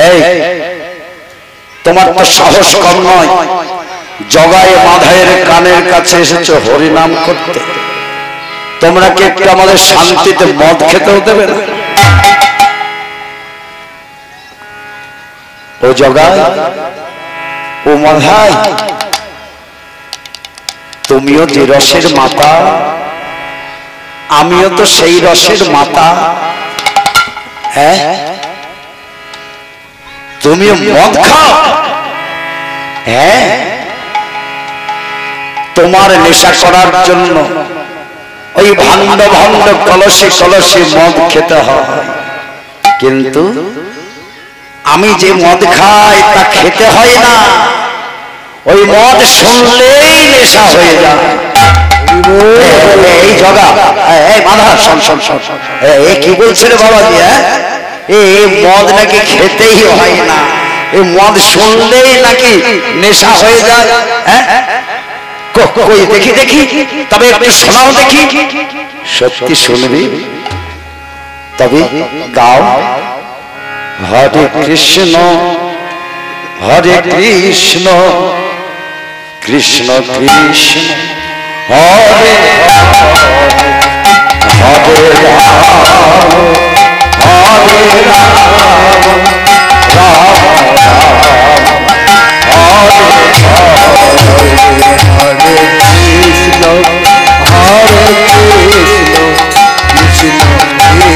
এই তোমার তো সাহস কম নয়, জগায় মাধায়ের কানের কাছে এসেছো হরিনাম করতে। তোমরা কি একটু আমাদের শান্তিতে মদ খেতেও দেবে না? ও জগায়, ও মাধায়, তুমিও যে রসের মাতা, আমিও তো সেই রসের মাতা। হ্যাঁ তুমিও মদ খাও? হ্যাঁ, তোমার নেশা করার জন্য ওই ভাণ্ড ভাণ্ড কলসে কলসে মদ খেতে হয়, কিন্তু আমি যে মদ খাই তা খেতে হয় না। ওই মদ শুনলেই নেশা হয়ে যায়। এই জগা, এই মাধা, শোন শোন শোন, এ কি বলছে রে বাবাজি? এই মদ নাকি খেতেই হয় না, এই মদ শুনলেই নাকি নেশা হয়ে যায়। হ্যাঁ কই দেখি দেখি, তবে একটু শোনাও দেখি। সত্যি শুনবি? তবে গাও। হরে কৃষ্ণ হরে কৃষ্ণ, কৃষ্ণ কৃষ্ণ হরে হরে রাম, হরে রাম, রাম রাম হরে হরে কৃষ্ণ, হরে কৃষ্ণ, কৃষ্ণ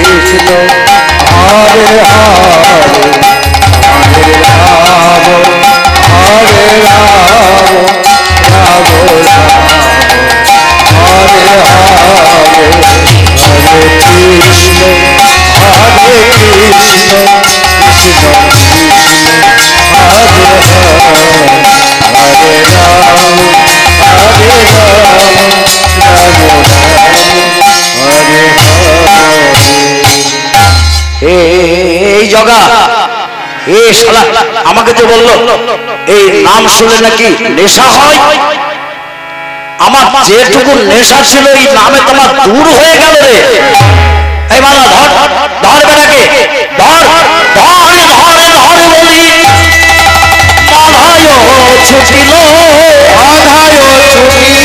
কৃষ্ণ হরে হরে, হরে শালা আমাকে যে বললো এই নাম শুনে নাকি নেশা হয়, আমার যেটুকু নেশা ছিল এই নামে তোমার দূর হয়ে গেল রে। এই মালা ধর ধর বেটাকে ধর ধর ধর ধর বলি মাধায় ছুটিল মাধায় ছুটিল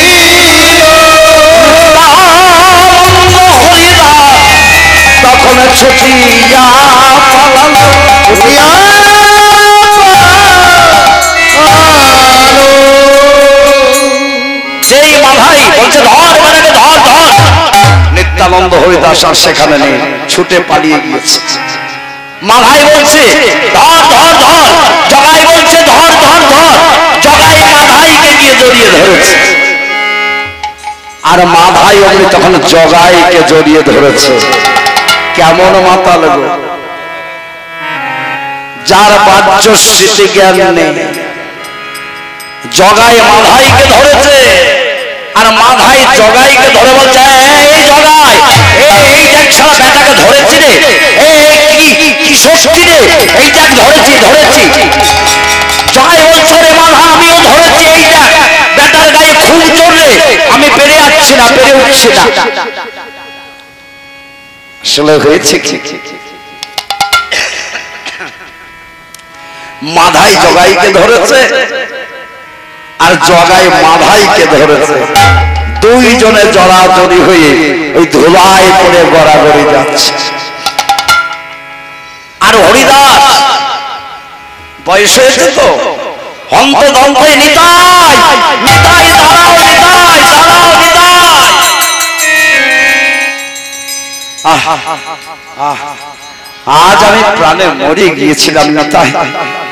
হরিদা তখন ছুটিয়া পালালো ছুটিয়া যেই মাধাই বলছে ধর বেটাকে ধর ধর, নিত্যানন্দ হরিদাস আর সেখানে নেই, ছুটে পালিয়ে গিয়েছে। মাধাই বলছে ধর ধর ধর, জগাই বলছে ধর ধর ধর, জগাই মাধাইকে গিয়ে জড়িয়ে ধরেছে। আর মাধাই অমনি তখন জগাইকে জড়িয়ে ধরেছে। কেমন মাতাল গো, যার বাহ্য স্মৃতি জ্ঞান নেই। জগাই মাধাইকে ধরেছে আর মাধাই জগাইকে ধরে বলছে এই জগাই এই দেখ শালা বেটাকে ধরেছি রে, কি শক্তি রে, এই দেখ ধরেছি ধরেছি। জগাই বলছে রে মাধা আমিও ধরেছি, এই দেখ বেটার গায়ে খুব জোর রে, আমি পেরে যাচ্ছি না, পেরে উঠছি না। আসলে হয়েছে কি, মাধাই জগাইকে ধরেছে আর জগাই মাধাইকে ধরেছে। দুইজনে জড়াজড়ি হয়ে ওই ধুলায় পড়ে গড়াগড়ি যাচ্ছে। আর হরিদাস বয়স হয়েছে তো হন্ত দন্ত নিতাই নিতাই দাঁড়াও নিতাই দাঁড়াও নিতাই। আজ আমি প্রাণে মরে গিয়েছিলাম নিতাই,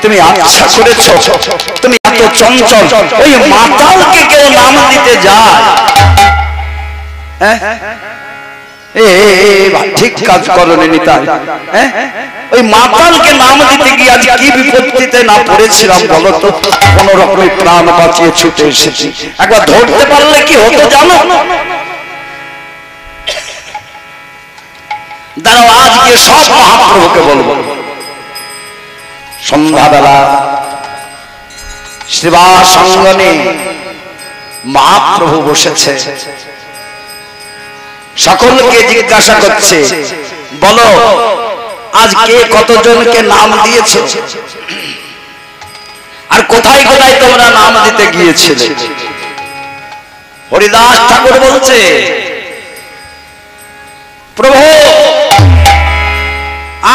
তুমি আচ্ছা করেছো, তুমি এত চঞ্চল, ওই মাতালকে কেউ নাম দিতে যায় ঠিক কাজ করনি নিতাই। ওই মাতালকে নাম দিতে গিয়ে আজ কি বিপত্তিতে না পড়েছিলাম বলো তো, কোন রকম প্রাণ বাঁচিয়ে ছুটে এসেছি। একবার ধরতে পারলে কি হতো জানো, দাঁড়াও আজকে সব মহাপ্রভুকে বলবো। সন্ধ্যাবেলা শ্রীবাস সঙ্গনে মহাপ্রভু বসেছে, সকলকে জিজ্ঞাসা করছে বলো আজকে কতজনকে নাম দিয়েছ আর কোথায় কোথায় তোমরা নাম দিতে গিয়েছিলে। হরিদাস ঠাকুর বলছে প্রভু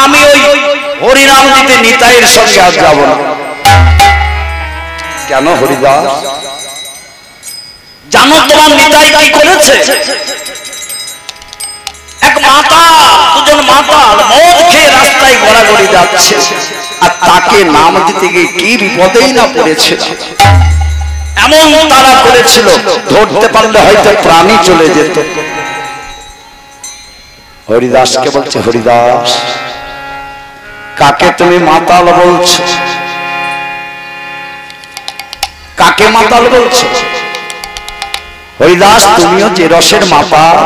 আমি ওই হরিনাম দিতে নিতাইয়ের সঙ্গে আজ যাব না। কেন হরিদাস, জানো তোমার নিতাই কি করেছে? এক মাতাল, দুজন মাতাল মদ খেয়ে রাস্তায় গড়াগড়ি যাচ্ছে আর তাকে নাম দিতে গিয়ে কি বিপদেই না পড়েছে। এমন তারা করেছিল ধরতে পারলে হয়তো প্রাণী চলে যেত। হরিদাসকে বলছে হরিদাস কাকে তুমি মাতাল বলছো, কাকে মাতাল বলছো? হরিদাস তুমিও যে রসের মাতাল,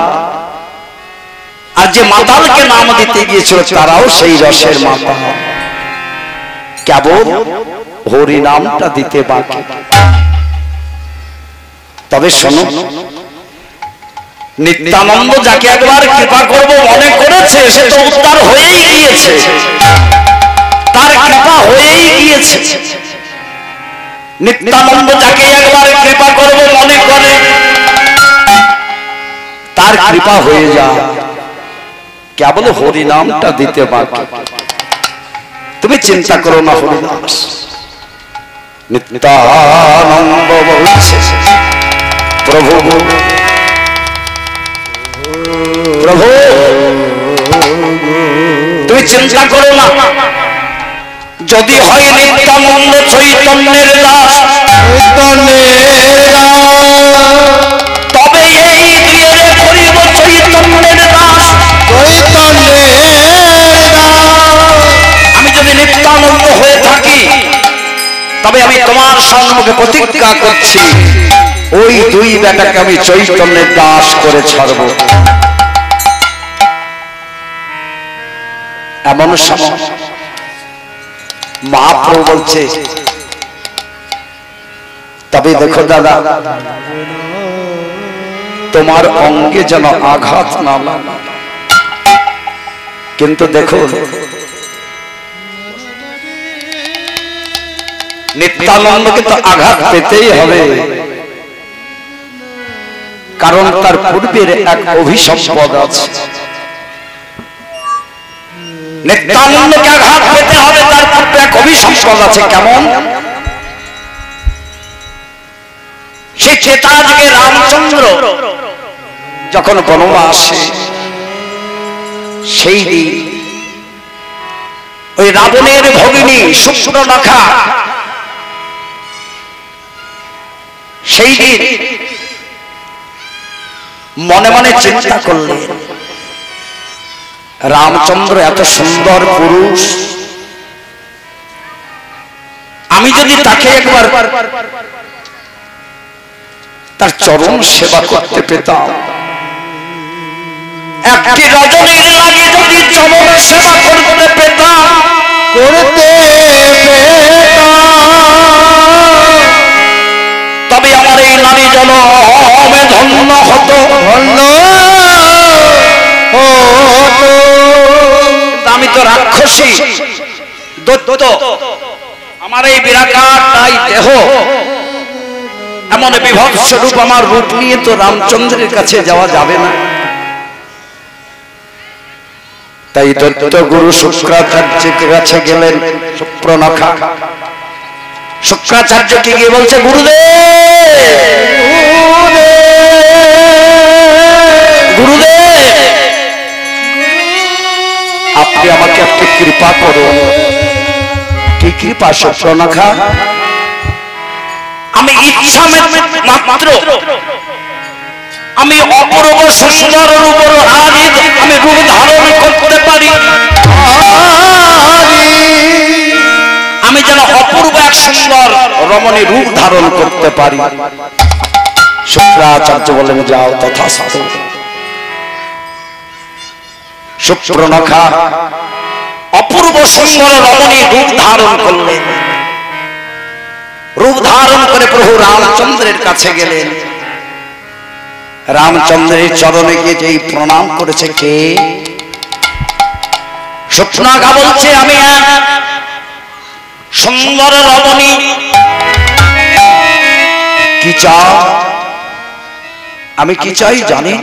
আর যে মাতালকে নাম দিতে গিয়েছিল তারাও সেই রসের মাতাল, কেবল হরি নামটা দিতে বাকি। তবে শোনো, নিত্যানন্দ যাকে একবার কৃপা করব মনে করেছে সে তো উদ্ধার হয়েই গিয়েছে, তার কৃপা হয়েই গিয়েছে। নিত্যানন্দ যাকে একবার কৃপা করব মনে করে তার কৃপা হয়ে যায়, কেবল হরি নামটা দিতে বাকি। তুমি চিন্তা করো না হরিদাস। নিত্যানন্দ বলছে প্রভু প্রভু তুমি চিন্তা করো না, যদি হয় নিত্যানন্দ চৈতন্যের দাস তবে এই দুইয়ের করিব চৈতন্যের দাস। আমি যদি নিত্যানন্দ হয়ে থাকি তবে আমি তোমার সম্মুখে প্রতিজ্ঞা করছি ওই দুই বেটাকে আমি চৈতন্যের দাস করে ছাড়ব। এমন সময় মহাপ্রভু বলছে তবে দেখো দাদা তোমার অঙ্গে যেন আঘাত না লাগে। কিন্তু দেখো নিত্যানন্দকে তো আঘাত পেতেই হবে, কারণ তার পূর্বের এক অভিসম্পদ আছে। নিত্যানন্দকে আঘাত পেতে হবে, তার পূর্বে এক অভিসম্পদ আছে। কেমন? সেই চেতাজকে রামচন্দ্র যখন বনবাসে সেই দিন ওই রাবণের ভগিনী সুপ্রনখা সেই দিন মনে মনে চিন্তা করলেন রামচন্দ্র এত সুন্দর পুরুষ, আমি যদি তাকে একবার তার চরণ সেবা করতে পেতাম, একটি রজনীর লাগে যদি চরণ সেবা করতে পেতাম, তবে আমার এই নারী জনমে ধন্য হতো। আমি তো রাক্ষসী দৈত্য, আমার এই বিরাকার তাই দেহ, এমন বিভৎস রূপ, আমার রূপ নিয়ে তো রামচন্দ্রের কাছে যাওয়া যাবে না। তাই দৈত্য গুরু শুক্রাচার্যের কাছে গেলেন সুপ্রনখা। শুক্রাচার্যকে গিয়ে বলছে গুরুদেব, আপনি আমাকে একটু কৃপা করুন। কি কৃপা সুপ্রনখা? আমি ইচ্ছা মাত্র আমি অপূর্ব সুন্দর রূপের আমি রূপ ধারণ করতে পারি, আমি যেন অপূর্ব এক সুন্দর রমণী রূপ ধারণ করতে পারি। শুক্রাচার্য বলেন যাও তথাস্তু। সুপ্রনখা অপূর্ব সুন্দর রমণী রূপ ধারণ করলেন। রূপ ধারণ করে প্রভু রামচন্দ্রের কাছে গেলেন। রামচন্দ্রের চরণে গিয়ে যেই প্রণাম করেছে কে? সুপ্রনখা বলছে আমি এক সুন্দর রমণী, কি চাও? আমি কি চাই জানি?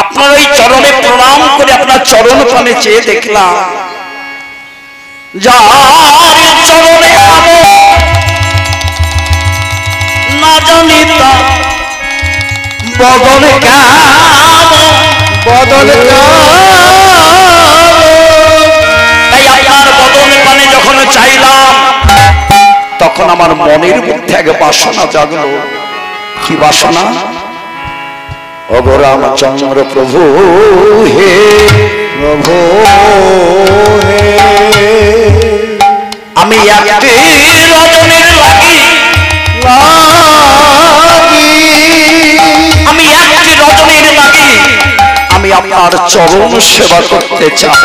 আপনার ওই চরণে প্রণাম করে আপনার চরণ পানে চেয়ে দেখলাম, যার চরণে না জানি তা বদল বদল, তাই আপনার বদল পানে যখন চাইলাম তখন আমার মনের মধ্যে এক বাসনা জাগলো। কি বাসনা? ওগো রামচন্দ্র প্রভু হে, প্রভু হে, আমি একটি রজনীর লাগি, আমি একটি রজনীর লাগি আমি আপনার চরণ সেবা করতে চাই।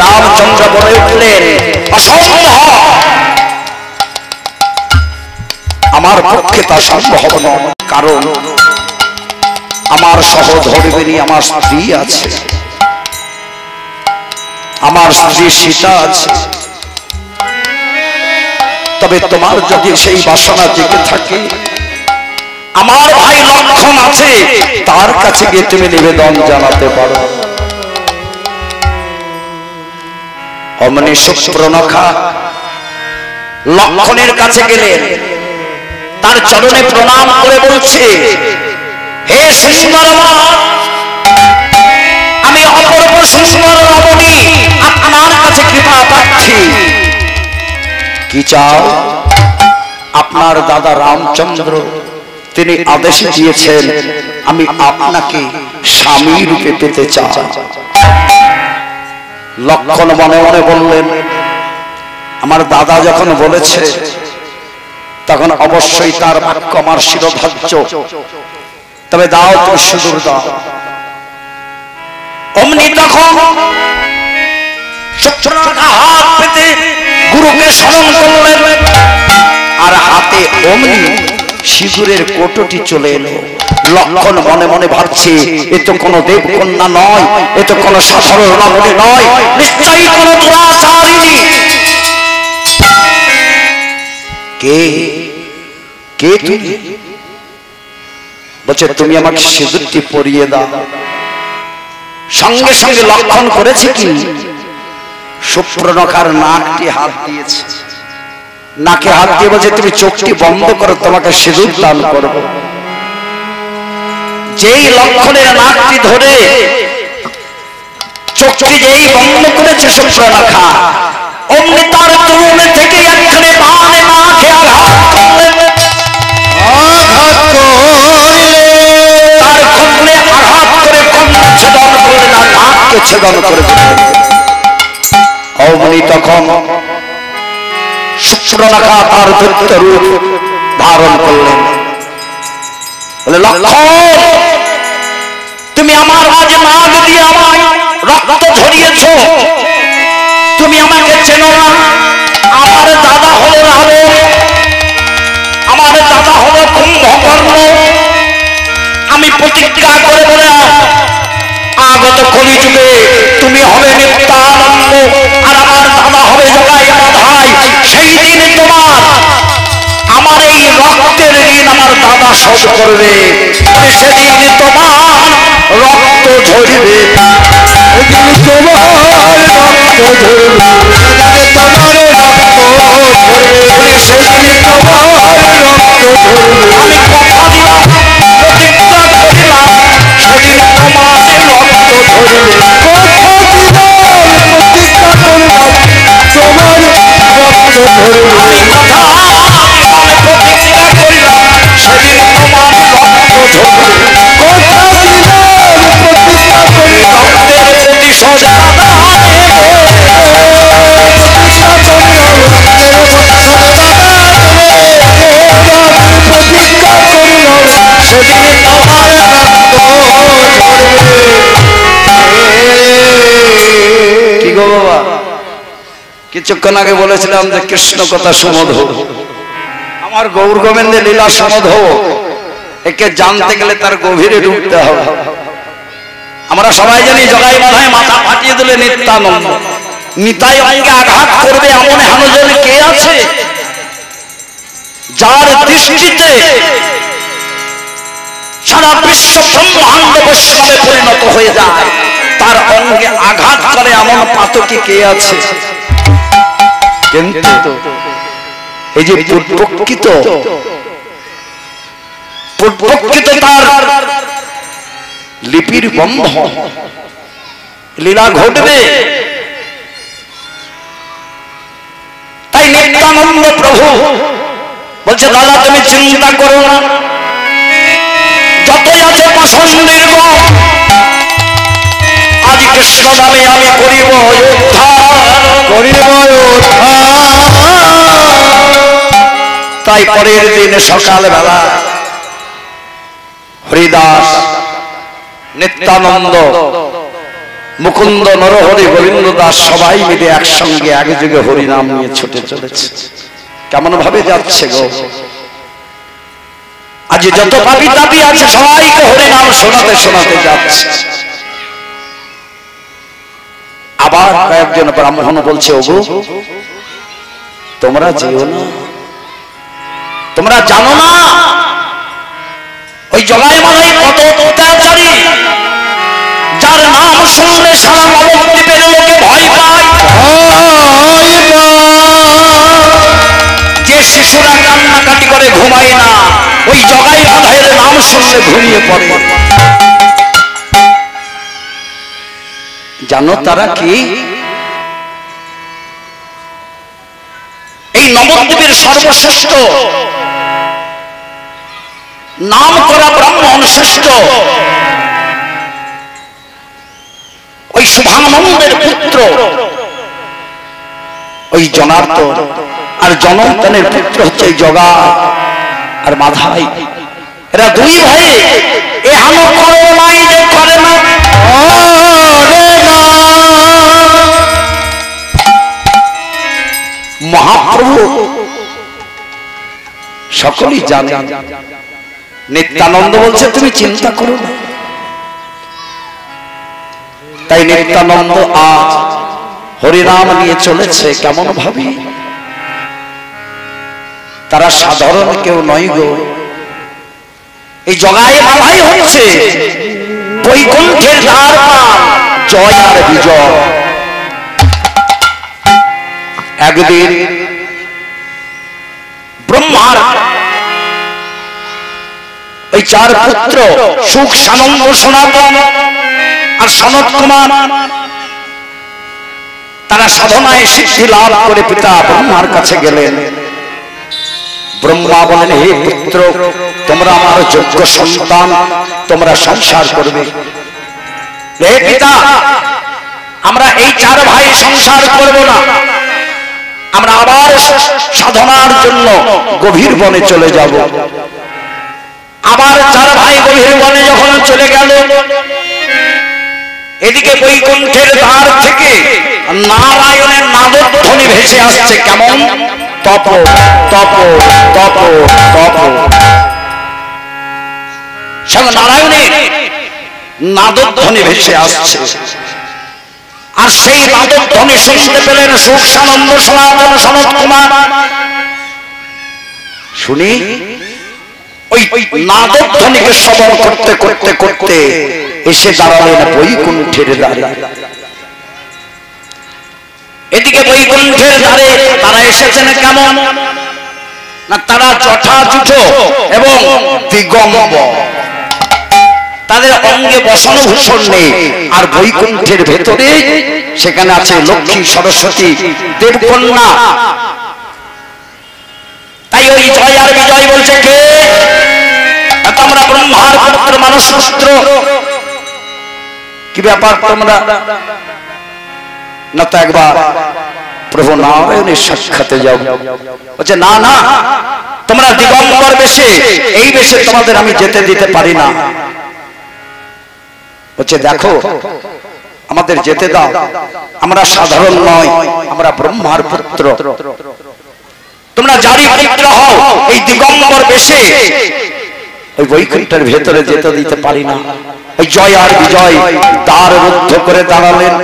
রামচন্দ্র বলে উঠলেন অসম্ভব, আমার পক্ষে তা সম্ভব নয়, কারণ আমার সহধর্মিণী আমার স্ত্রী আছে, আমার স্ত্রী সীতা আছে। তবে তোমার যদি সেই বাসনা জেগে থাকে, আমার ভাই লক্ষণ আছে, তার কাছে গিয়ে তুমি নিবেদন জানাতে পারো। অমনি সুপ্রনখা লক্ষণের কাছে গেলেন, তার চরণে প্রণাম করে বলছে হে সুন্দর, আমি অপূর্ব সুন্দর রমণী আপনার কাছে কৃপা পাচ্ছি। কি চাও? আপনার দাদা রামচন্দ্র তিনি আদেশ দিয়েছেন আমি আপনাকে স্বামী রূপে পেতে চাই। লক্ষণ মনে মনে বললেন আমার দাদা যখন বলেছে তখন অবশ্যই তার বাক্য আমার শিরোধার্য, তবে দাও তো সুদূর দাও। অমনি তখন সুপ্রনখা হাত পেতে গুরুকে স্মরণ করলেন, আর হাতে অমনি সিঁদুরের কোটোটি চলে এলো। লক্ষণ মনে মনে ভাবছে, এ তো কোনো দেবকন্যা নয়, এ তো কোনো সাধারণ রমণী নয়, নিশ্চয়ই কোনো দুরাচারিণী। কে কে তুমি? বলছে, তুমি আমাকে সিঁদুরটি পরিয়ে দাও। সঙ্গে সঙ্গে লক্ষণ করেছে কি, সুপ্রনখার নাকটি হাত দিয়েছে। নাকে হাত দিয়ে বলছে, তুমি চোখটি বন্ধ করো, তোমাকে সিঁদুর দান করবো। যেই লক্ষণের নাকটি ধরে চোখটি যেই বন্ধ করেছে সুপ্রনখা, অমনি তার তরুণে থেকে একখানে বাণে নাকে আঘাত করলেন। তার কর্ণে আঘাত করে কর্ণ ছেদন করলেন, আর নাককে ছেদন করে দিলেন। অমনি তখন সুপ্রনখা তার দৈত্য রূপ ধারণ করলেন। বলে, লক্ষণ, তুমি আমার মাঝে নাক দিয়ে আমায় রক্ত ঝরিয়েছ, তুমি আমাকে চেনো না। আমার দাদা হলো রাবণ, আমার দাদা হলো কুম্ভকর্ণ। আমি প্রতিজ্ঞা করে বললাম, আগত কলিযুগে তুমি হবে নিত্যানন্দ, আর আমার দাদা হবে জগাই মাধাই। সেই দিন তোমার আমার এই রক্তের ঋণ আমার দাদা শোধ করবে, সেদিন তোমার রক্ত ঝরবে। সেদিন তোমার রক্ত ঝরবে, তোমার রক্ত ঝরবে, সেদিন তোমার রক্ত ঝরবে। আমি কথা দিলাম, প্রতিজ্ঞা করিলাম, সেদিন তোমার রক্ত ঝরবে। কথা দিলাম, প্রতিজ্ঞা করলাম, তোমার রক্ত ঝরবে। আমি কথা দিলাম, প্রতিজ্ঞা করিলাম, সেদিন তোমার রক্ত ঝরবে। কথা দিলাম, প্রতিজ্ঞা করলাম, রক্তের প্রতিশোধ সেদিন তোমার রক্ত ঝরবে। কি গো বাবা, কিছুক্ষণ আগে বলেছিলাম যে কৃষ্ণ কথা সুমধুর, আমার গৌর গোবিন্দের লীলা সুমধুর। একে জানতে গেলে তার গভীরে ঢুকতে হবে। আমরা সবাই জানি জগাই মাথায় মাথা ফাটিয়ে দিলে নিত্যানন্দ, নিতাই অঙ্গে আঘাত করবে এমন হেনজন কে আছে, যার দৃষ্টিতে সারা বিশ্ব ব্রহ্মাণ্ড বৈষ্ণবে পরিণত হয়ে যায়, তার অঙ্গে আঘাত করে এমন পাতকী কে আছে? কিন্তু এই যে প্রকৃত তার লিপির বন্ধ লীলা ঘটবে। তাই নিত্যানন্দ প্রভু বলছে, দাদা তুমি চিন্তা করো না, যতই আছে পাষাণ নির্গম, আজ কৃষ্ণ নামে আমি করিব তাই পরের দিন সকালবেলা হরিদাস, নিত্যানন্দ, মুকুন্দ, নরহরি, গোবিন্দ দাস সবাই মিলে একসঙ্গে একযোগে হরিনাম নিয়ে ছুটে চলেছে। কেমন ভাবে যাচ্ছে গো? আজ যত পাপী তাপী আছে সবাইকে হরিনাম শোনাতে শোনাতে যাচ্ছে। আবার কয়েকজন ব্রাহ্মণ বলছে, ওগো তোমরা যেও না, তোমরা জানো না ওই জগাই মাথায় কত অত্যাচারী, যার নাম শুনলে সারা নবদ্বীপের লোকে ভয় পায়। যে শিশুরা কান্নাকাটি করে ঘুমায় না, ওই জগাই মাথায়ের নাম শুনলে ঘুমিয়ে পড়ে। জানো তারা কি? এই নবদ্বীপের সর্বশ্রেষ্ঠ নাম করা ব্রাহ্মণ শ্রেষ্ঠ ওই শুভানন্দের পুত্র ওই জনার্দন, আর জনার্দনের পুত্র হচ্ছে জগা আর মাধাই। এরা দুই ভাই এহানো করে নাই যে করে না, মহাপ্রভু সকলেই জানেন। নিত্যানন্দ বলছে তুমি চিন্তা করো না। তাই নিত্যানন্দ আজ হরিনাম নিয়ে চলেছে কেমন ভাবি। তারা সাধারণ কেউ নয় গো, এই জগায় মালাই হচ্ছে বৈকুণ্ঠের দ্বার জয় আর বিজয়। একদিন ব্রহ্মার ওই চার পুত্র সুখ সানন্দ সনাতন আর সনত কুমার তারা সাধনায় সিদ্ধি লাভ করে পিতা ব্রহ্মার কাছে গেলেন। ব্রহ্মা বলেন, হে পুত্র, তোমরা আমার যোগ্য সন্তান, তোমরা সংসার করবে। হে পিতা, আমরা এই চার ভাই সংসার করব না, আমরা আবার সাধনার জন্য গভীর বনে চলে যাব। আবার চার ভাই গভীর বনে যখন চলে গেল, এদিকে বৈকুণ্ঠের দ্বার থেকে নারায়ণের নাদধ্বনি ভেসে আসছে। কেমন? তপ তপ তপ তপ। সব নারায়ণের নাদধ্বনি ভেসে আসছে। আর সেই নাদধ্বনি শুনতে পেলেন সুখ সানন্দ সনাতন সনত কুমার। শুনি ওই নাদধ্বনিকে শ্রবণ করতে করতে করতে এসে দাঁড়ালেন বৈকুণ্ঠের দ্বারে। এদিকে বৈকুণ্ঠের দ্বারে তারা এসেছেন কেমন না, তারা যথাযথ এবং দিগম্বর, তাদের অঙ্গে বসনভূষণ নেই। আর বৈকুণ্ঠের ভেতরে সেখানে আছে লক্ষ্মী সরস্বতী দেবকন্যা। তাই ওই জয় আর বিজয় বলছে, কে? তোমরা ব্রহ্মার পুত্র, মানস পুত্র। কি ব্যাপার তোমরা? না তো একবার প্রভু নারায়ণের সাক্ষাতে যাও। বলছে, না না, তোমরা দিগম্বর বেশে, এই বেশে তোমাদের আমি যেতে দিতে পারি না। বলছে, দেখো আমাদের যেতে দাও, আমরা সাধারণ নয়, আমরা ব্রহ্মার পুত্র। তোমরা যারই পুত্র হও, এই দিগম্বর বেশে ওই বৈকুণ্ঠের ভেতরে যেতে দিতে পারি না। ওই জয় আর বিজয় দ্বার রুদ্ধ করে দাঁড়ালেন।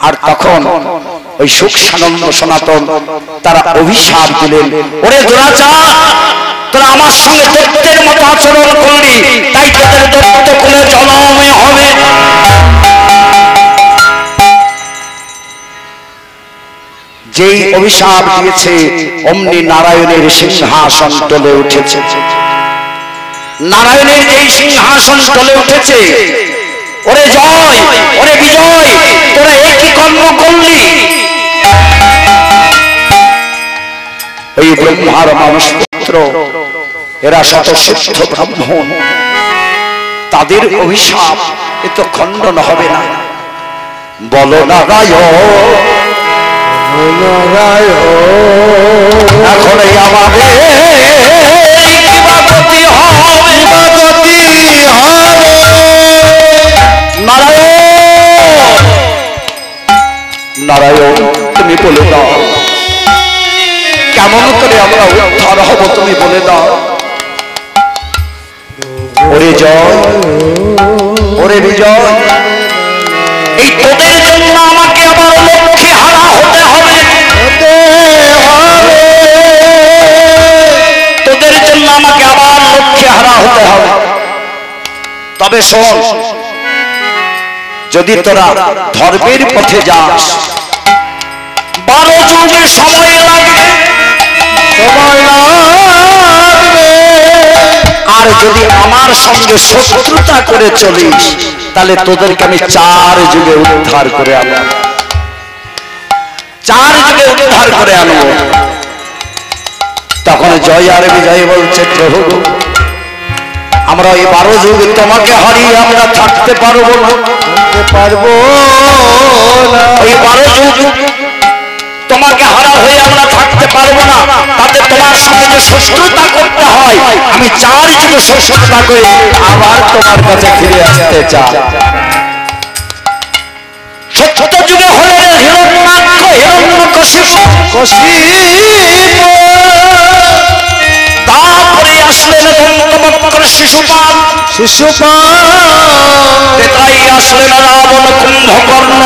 আর তখন ওই সুখ সানন্দ সনাতন তারা অভিশাপ দিলেন, ওরে দুরাচার, তোরা আমার সঙ্গে দৈত্যের মতো আচরণ করলি, তাই তোদের দৈত্য কুলে জনমে হবে। যেই অভিশাপ দিয়েছে অমনি নারায়ণের সিংহাসন টলে উঠেছে। নারায়ণের যেই সিংহাসন টলে উঠেছে, ওরে জয়, ওরে বিজয়, তোরা একই কর্ম করলি। ওই ব্রহ্মার মানস পুত্র, এরা শতসিদ্ধ ব্রাহ্মণ, তাদের অভিশাপ এ তো খণ্ডন হবে না। বলো নারায়ণ, এখন আমাদের নারায়ণ, তুমি বলে দাও কেমন করে আমরা উদ্ধার হব, তুমি বলে দাও। ওরে জয়, ওরে বিজয়, এই তোদের জন্য আমাকে আবার লক্ষ্মী হারা হতে হবে। তোদের জন্য আমাকে আবার লক্ষ্মী হারা হতে হবে। তবে শোন, যদি তোরা ধর্মের পথে যাস, 12 যুগের সময় লাগবে। আর যদি আমার সঙ্গে শত্রুতা করে চলিস, তাহলে তোদেরকে আমি 4 যুগে উদ্ধার করে আনব। 4 যুগে উদ্ধার করে আনব। তখন জয় আর বিজয় বলছে, প্রভু আমরা এই 12 যুগে তোমাকে হারিয়ে আমরা থাকতে পারবো না। ওই 12 যুগ তোমাকে হারা হয়ে আমরা থাকতে পারবো না। তাতে তোমার সঙ্গে যে শত্রুতা করতে হয়, আমি 4 যুগে শত্রুতা করে আবার তোমার কাছে ফিরে আসতে চাই। 70 যুগে হলে হিরণ্যাক্ষ, হিরণ্যকশিপু তারপরে আসলেন দন্তবক্র শিশুপাল, তাই আসলেন রাবণ কুম্ভকর্ণ,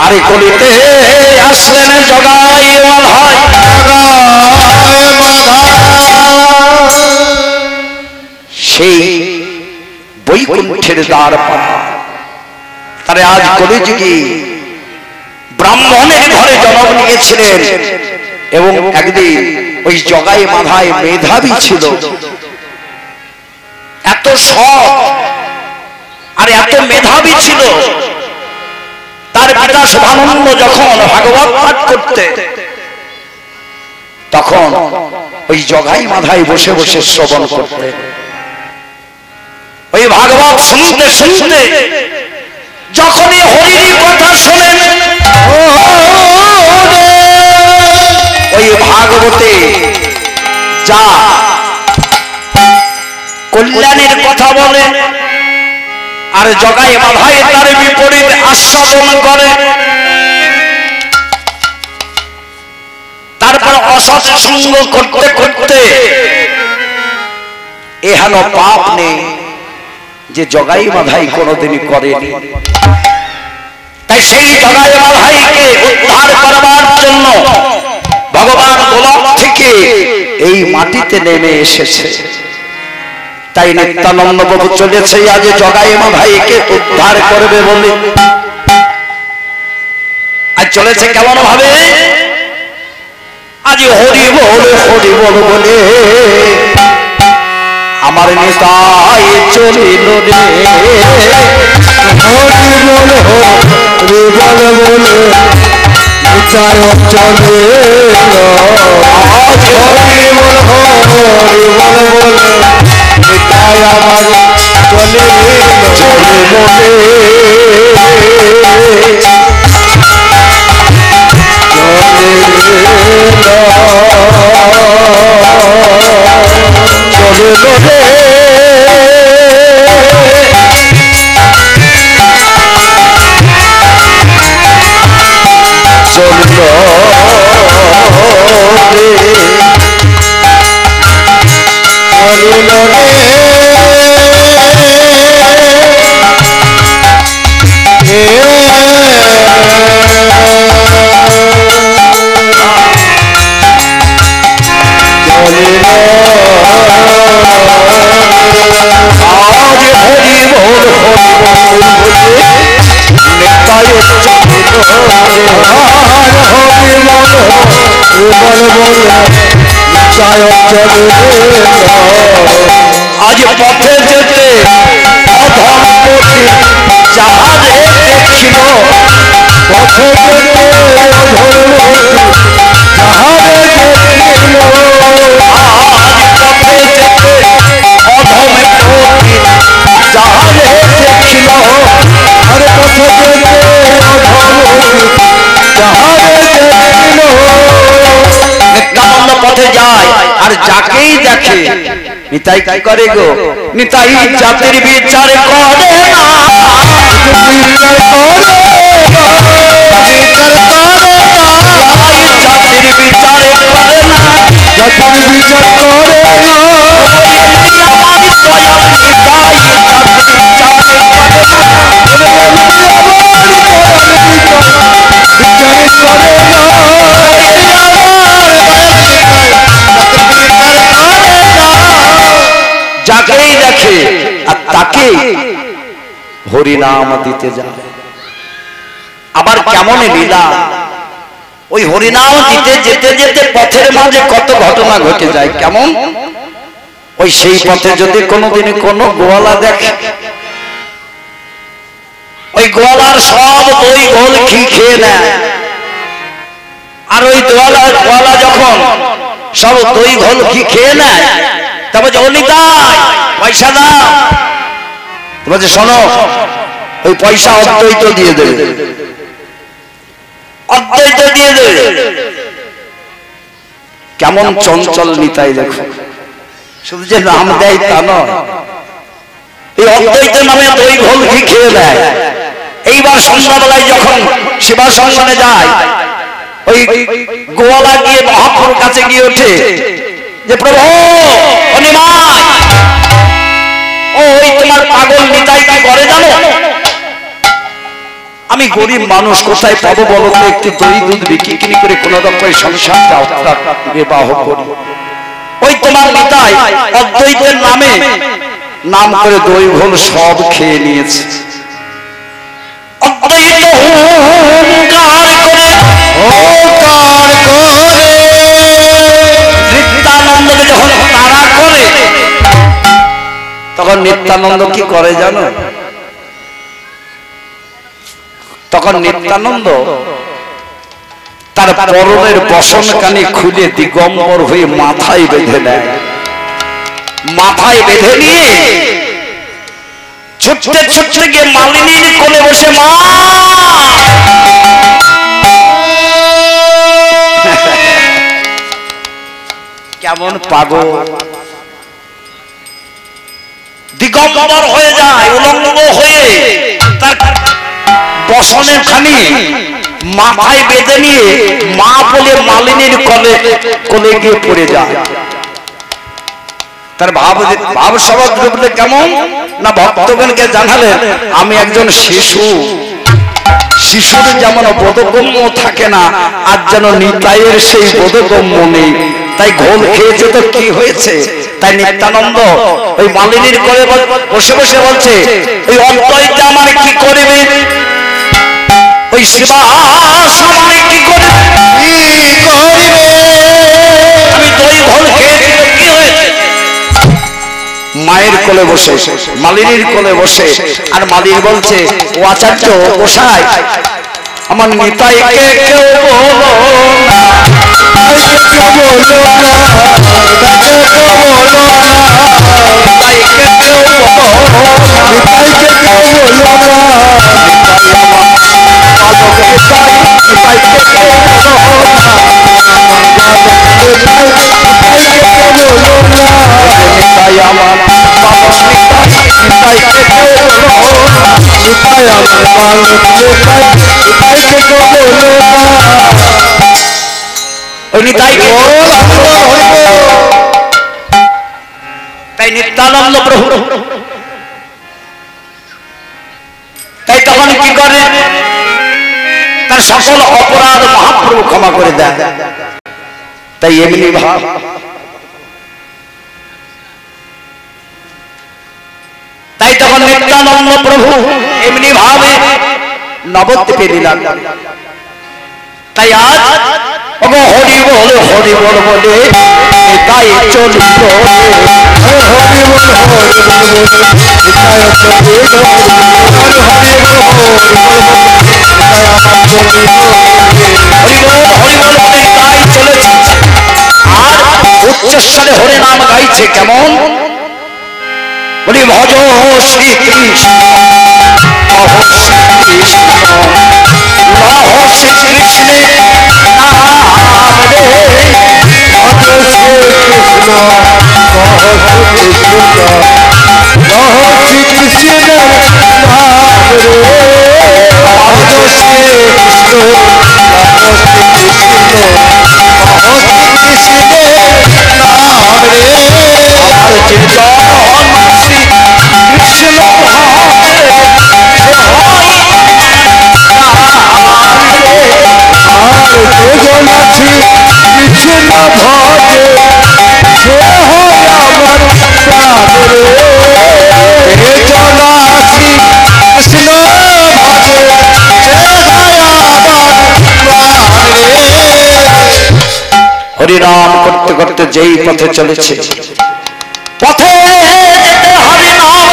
আর কলিতে আসলেন জগাই মাধাই। সেই বৈকুণ্ঠের দ্বার তারে আজ কলিযুগে ব্রাহ্মণের ঘরে জন্ম নিয়েছিলেন এবং একদিন ওই জগাই মাধাই মেধাবী ছিল, এত সৎ আর এত মেধাবী ছিল। তার পিতা শুভানন্দ যখন ভাগবত পাঠ করতে, তখন ওই জগাই মাধাই বসে বসে শ্রবণ করতে, ওই ভাগবত শুনতে শুনতে যখনই হরির কথা শোনেন, ওই ভাগবতে যা কল্যাণের কথা বলে আর জগাই মাধাই তার বিপরীত আস্বাদন করে, তারপর অসৎ সঙ্গ করতে করতে এহেন পাপ নেই যে জগাই মাধাই কোনোদিনই করেনি। তাই সেই জগাই মাধাইকে উদ্ধার করবার জন্য ভগবান গোলক থেকে এই মাটিতে নেমে এসেছে। তাই নিত্যানন্দ প্রভু চলেছে আজ জগাই মাধাইকে উদ্ধার করবে বলে। আজ চলেছে কেমন ভাবে? আজ হরি বল বলে আমার নিতাই চলিল রে, হরি বল বলে নিতাই চলিল, আজ হরি বল বলে নিতাই আমার চলিল আজ পথে যেতে অধমপতি যাহারে দেখিল, পথে যেতে যাহারে দেখিল, আজ পথে যেতে অধমপতি যাহারে দেখিল, আর পথে যেতে যাহারে দেখিল। নিত্যানন্দ পথে যায় আর যাকেই দেখে নিতাই কি করে গো? নিতাই জাতির বিচার করে না, বিচার করে জাতির বিচার করে না, জাতির বিচার করে না, আমার স্বয়ং নিতাই জাতির বিচার করে না, যাকেই দেখে আর তাকে হরিনাম দিতে যায়। আবার কেমন লীলা, ওই হরিনাম দিতে যেতে যেতে পথের মাঝে কত ঘটনা ঘটে যায়। কেমন? ওই সেই পথে যদি কোনোদিন কোনো গোয়ালা দেখে, ওই গোয়ালার সব দই ঘোল ঘি খেয়ে নেয়, আর ওই গোয়ালা যখন সব দই ঘোল ঘি খেয়ে নেয়, তারপর অনিতাই পয়সা দাও, বলছে শোনো ওই পয়সা অদ্বৈত দিয়ে দেবে, অদ্বৈত দিয়ে দেবে। কেমন চঞ্চল নিতাই দেখো, শুধু যে নাম দেয় তা নয়, এই অদ্বৈত নামে দই ঘোল ঘি খেয়ে দেয়। এইবার সন্ধ্যাবেলায় যখন সেবা সঙ্গনে যায়, ওই গোয়ালা গিয়ে মহাপ্রভুর কাছে গিয়ে ওঠে যে প্রভু ও নিমাই, ওই তোমার পাগল নিতাই কি করে জানো? আমি গরিব মানুষ, কোথায় পাবো বলো তো? একটু দই দুধ বিক্রি করে কোন রকমের সংসারটা নির্বাহ করি। ওই তোমার নিতাই অদ্বৈতের নামে নাম করে দই ঘোল সব খেয়ে নিয়েছে। অদ্বৈত হুঙ্কার করে নিত্যানন্দকে যখন তাড়া করে, তখন নিত্যানন্দ কি করে জানো? তখন নিত্যানন্দ তার পরনের বসনকানি খুলে দিগম্বর হয়ে মাথায় বেঁধে নেয়। মাথায় বেঁধে নিয়ে ছুটতে ছুটতে গিয়ে মালিনীর কোলে বসে, মা কেমন পাগল, দিগম্বর হয়ে যায়, উলঙ্গ হয়ে তার বসনের খানি মাথায় বেঁধে নিয়ে মা বলে মালিনীর কোলে গিয়ে পড়ে যায়। তার ভাব স্বভাব বলে কেমন না, ভক্তগণকে জানালেন আমি একজন শিশু, শিশুর যেমন বোধগম্য থাকে না, আর যেন নিতাইয়ের সেই বোধগম্য নেই, তাই ঘোল খেয়েছে তো কি হয়েছে? তাই নিত্যানন্দ ওই মালিনীর কোলে বসে বসে বলছে, ওই অদ্বৈত আমার কি করবে? ওই শিবা সামনে কি করবে? আমি দই ঘোল খেয়েছি তো কি হয়েছে? মায়ের কোলে বসে, মালিনীর কোলে বসে, আর মালিনী বলছে, ও আচার্য গোসাই, আমার নিতাইকে কেউ বলো না, তাই নিত্যানন্দ প্রভু তাই তখন কি করে? তার সকল অপরাধ মহাপ্রভু ক্ষমা করে দেন। তাই এমনি ভাব, তাই তখন নিত্যানন্দ প্রভু এমনি ভাবে নবদ্বীপে লীলা। তাই আজ হরি বল বলে তাই চলিল, হরি বল তাই চলেছে। আর উচ্চস্বরে হরে নাম গাইছে কেমন? বলি ভজ শ্রী কৃষ্ণ, শ্রী কৃষ্ণে হরিনাম করতে করতে যেই পথে চলেছে, পথে যেতে হবে নাম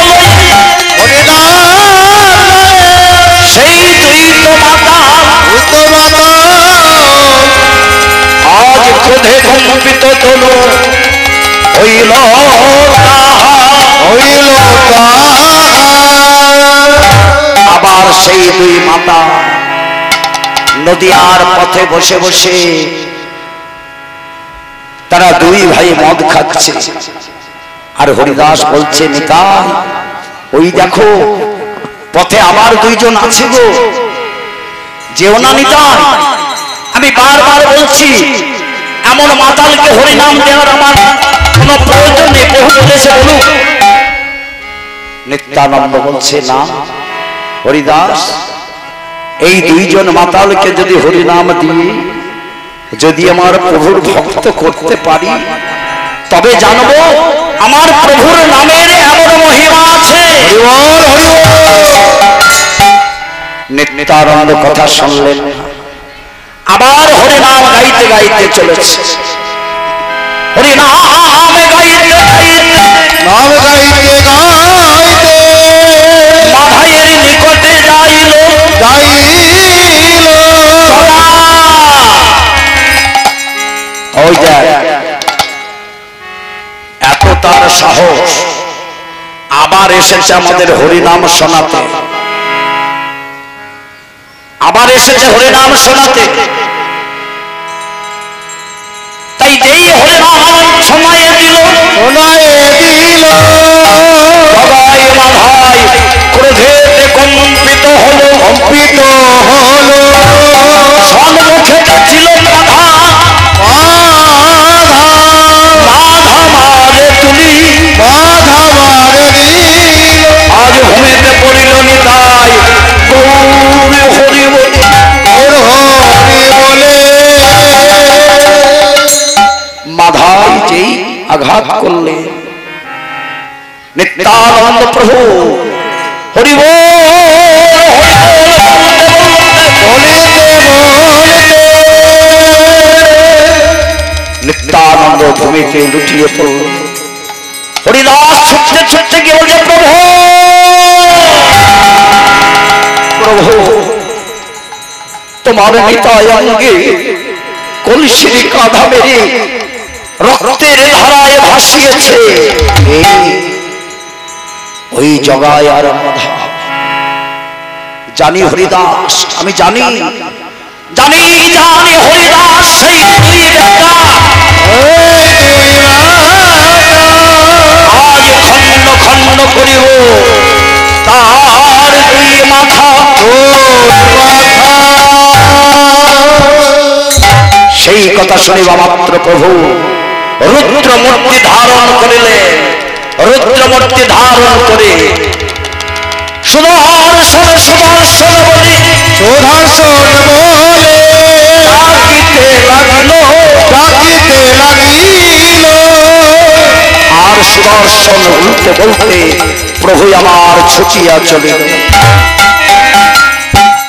সেই দ্বৈত মাতা আজ ক্রোধে কম্পিত তনু হইল আবার সেই দুই মাতা নদিয়ার পথে বসে বসে তারা দুই ভাই মদ খাচ্ছে। আর হরিদাস বলছে, নিতাই ওই দেখো পথে আবার দুইজন আছে গো, যেও না নিতাই, আমি বারবার এমন মাতালকে হরিনাম দেওয়ার আমার কোনো প্রয়োজন নেই, প্রভু বলেছে বলুক। নিত্যানন্দ বলছে না হরিদাস, এই দুইজন মাতালকে যদি হরিনাম দিয়ে যদি আমার প্রভুর ভক্ত করতে পারি, তবে জানবো আমার প্রভুর নামের এমন মহিমা আছে। নিত্যানন্দ কথা শুনলেন, আবার হরিনাম গাইতে গাইতে চলেছে। হরিনাম গাইতে গাইতে নাম গাইতে গাইতে মাধাইয়ের নিকটে যাইল যাইল। ওই দেখ, এত তার সাহস, আবার এসেছে আমাদের হরিনাম শোনাতে, আবার এসেছে হরিনাম শোনাতে। তাই যেই হরিনাম শোনায় দিল, শোনায়ে দিল, সবাই মাধাই ক্রোধেতে কম্পিত হলো, কম্পিত হলো। সম্মুখে যাচ্ছিল মাধা, মাধা মারে তুলি, বাধা মারে দিল, আজ ভূমিতে পড়িল নিতাই গৌর হরি বলি। হরি বলে। মাধাই যেই আঘাত করলে, নিত্যানন্দ প্রভু হরি বল নিত্যানন্দ ভূমিতে লুটিয়ে পড়ল। হরিদাস ছুটতে ছুটতে গিয়ে বলছে, প্রভু প্রভু তোমার নিতাই অঙ্গে কলসির কাঁধা মেরে রক্তের ধারায় ভাসিয়েছে ওই জগায় আর মাধা। জানি হরিদাস, আমি জানি জানি জানি হরিদাস সেই দুই বেটা আজ খণ্ড খণ্ড করিব তার দুই মাথা। সেই কথা শুনিবা মাত্র প্রভু রুদ্রমূর্তি ধারণ করিলেন। রুদ্রমূর্তি ধারণ করে সুদর্শন সুদর্শন বলি সুদর্শন বলে ডাকিতে লাগলো, ডাকিতে লাগিল। আর সুদর্শন বলতে বলতে প্রভু আমার ছুটিয়া চলিল।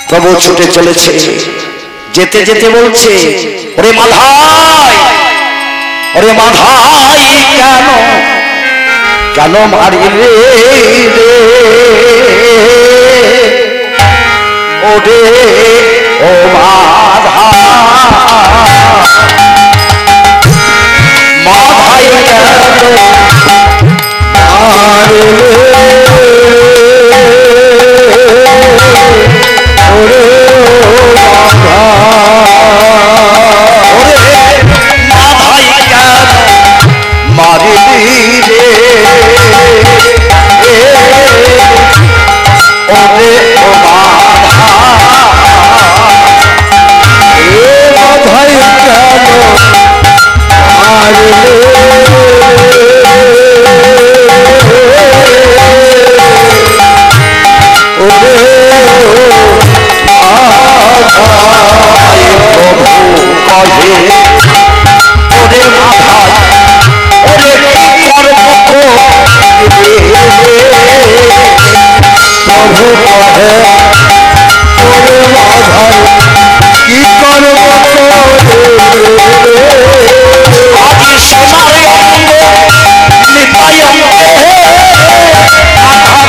প্রভু ছুটে চলেছে, যেতে যেতে বলছে, ওরে মাধাই, ওরে মাধাই কেন কেন মারিলে রে ওরে ও মাধা, মাধাই কেন মারিলে ওরে মাধাই কেন মারিলি রে ওরে ও মাধা, মাধাই কেন মারলে ওরে প্রভু কহে ওরে মাধাই ওরে কি করব প্রভু কহে ওরে মাধাই কি করব আজি সোনার অঙ্গ নিতাই অঙ্গে আঘাত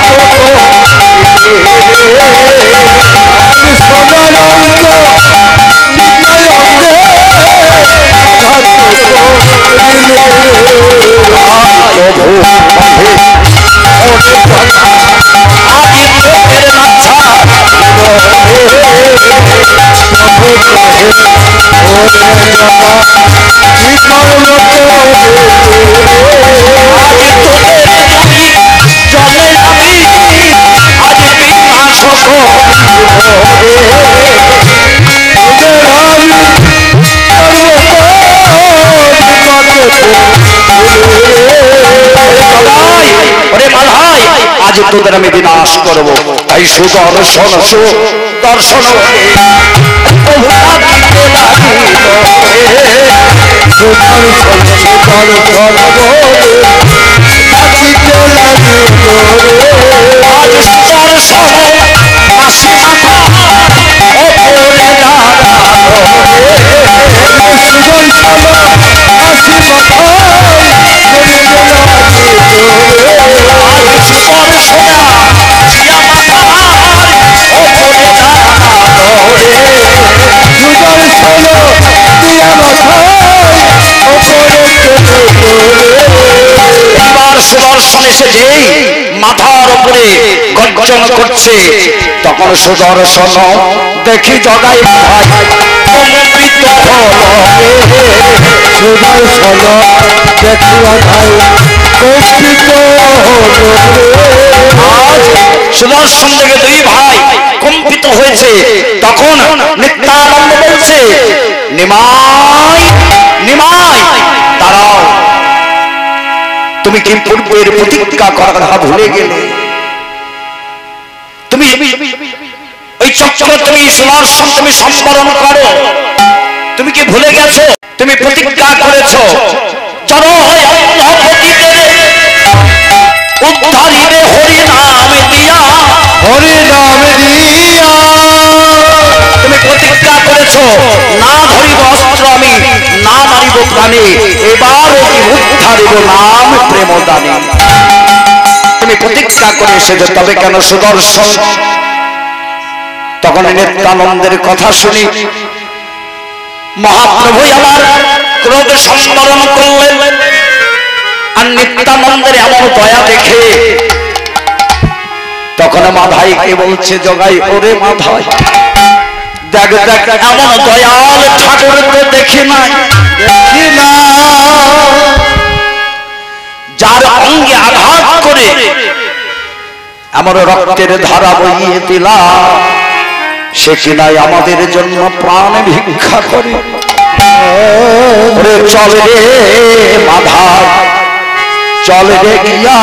আজি চোখের বাচ্চা আজি তোদের দুই জলে আমি আজি বিনাশক আজ তোদের আমি বিনাশ করবো। তাই সুদর্শন সুদর্শন সুদর্শন এসে যেই মাথার উপরে গর্জন করছে, তখন সুদর্শন দেখি জগাই ভাই কম্পিত হলো। সুদর্শন দেখিয়া ভাই কম্পিত হলো। আজ সুদর্শন দেখে দুই ভাই কম্পিত হয়েছে। তখন নিত্যানন্দ বলছে, নিমাই নিমাই দাঁড়াও, তুমি কি পূর্বের প্রতিজ্ঞা করার কথা ভুলে গেলে? তুমি ওই চক্র তুমি সুদর্শন তুমি সম্বরণ করো, তুমি কি ভুলে গেছো? তুমি প্রতিজ্ঞা করেছো চলো উদ্ধারিবে হরি নাম দিয়া, হরি নাম দিয়া। তুমি প্রতিজ্ঞা করেছো না ধরিব অস্ত্র আমি, না মারিব প্রাণী, এবার উদ্ধারিব নাম প্রেম দানে। তুমি প্রতিজ্ঞা করে এসেছো, তবে কেন সুদর্শন? তখন নিত্যানন্দের কথা শুনি মহাপ্রভু আমার ক্রোধ সম্বরণ করলেন। আর নিত্যানন্দের এমন দয়া দেখে তখন মাধাইকে বলছে, জগাই ওরে মাধাই দেখ দেখ এমন দয়াল ঠাকুর তো দেখি নাই, দেখি না। যার অঙ্গে আঘাত করে এমন রক্তের ধারা বইয়ে দিলা, সে কিনাই আমাদের জন্য প্রাণ ভিক্ষা করে। চল রে মাধা চল রে গিয়া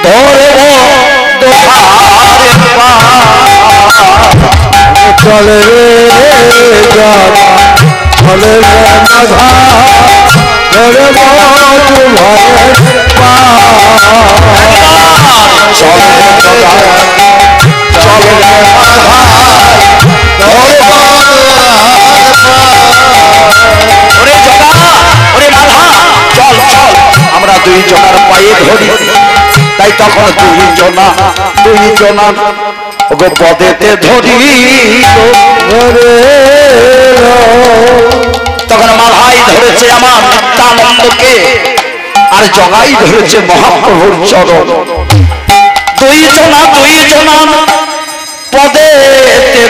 ধরব দোহারে পা, চল রে চল রে মাধা ধরব তোমার পা, চল রে চল রে মাধা ধরব। ওরে জগা ওরে মাধা চল চল, আমরা দুই জনার পায়ে ধরি। তাই তখন দুই জনা ওগো পদেতে ধরি। তখন মাধাই ধরেছে আমার নিত্যানন্দকে, আর জগাই ধরেছে মহাপ্রভুর চরণ। দুই জনা পদেতে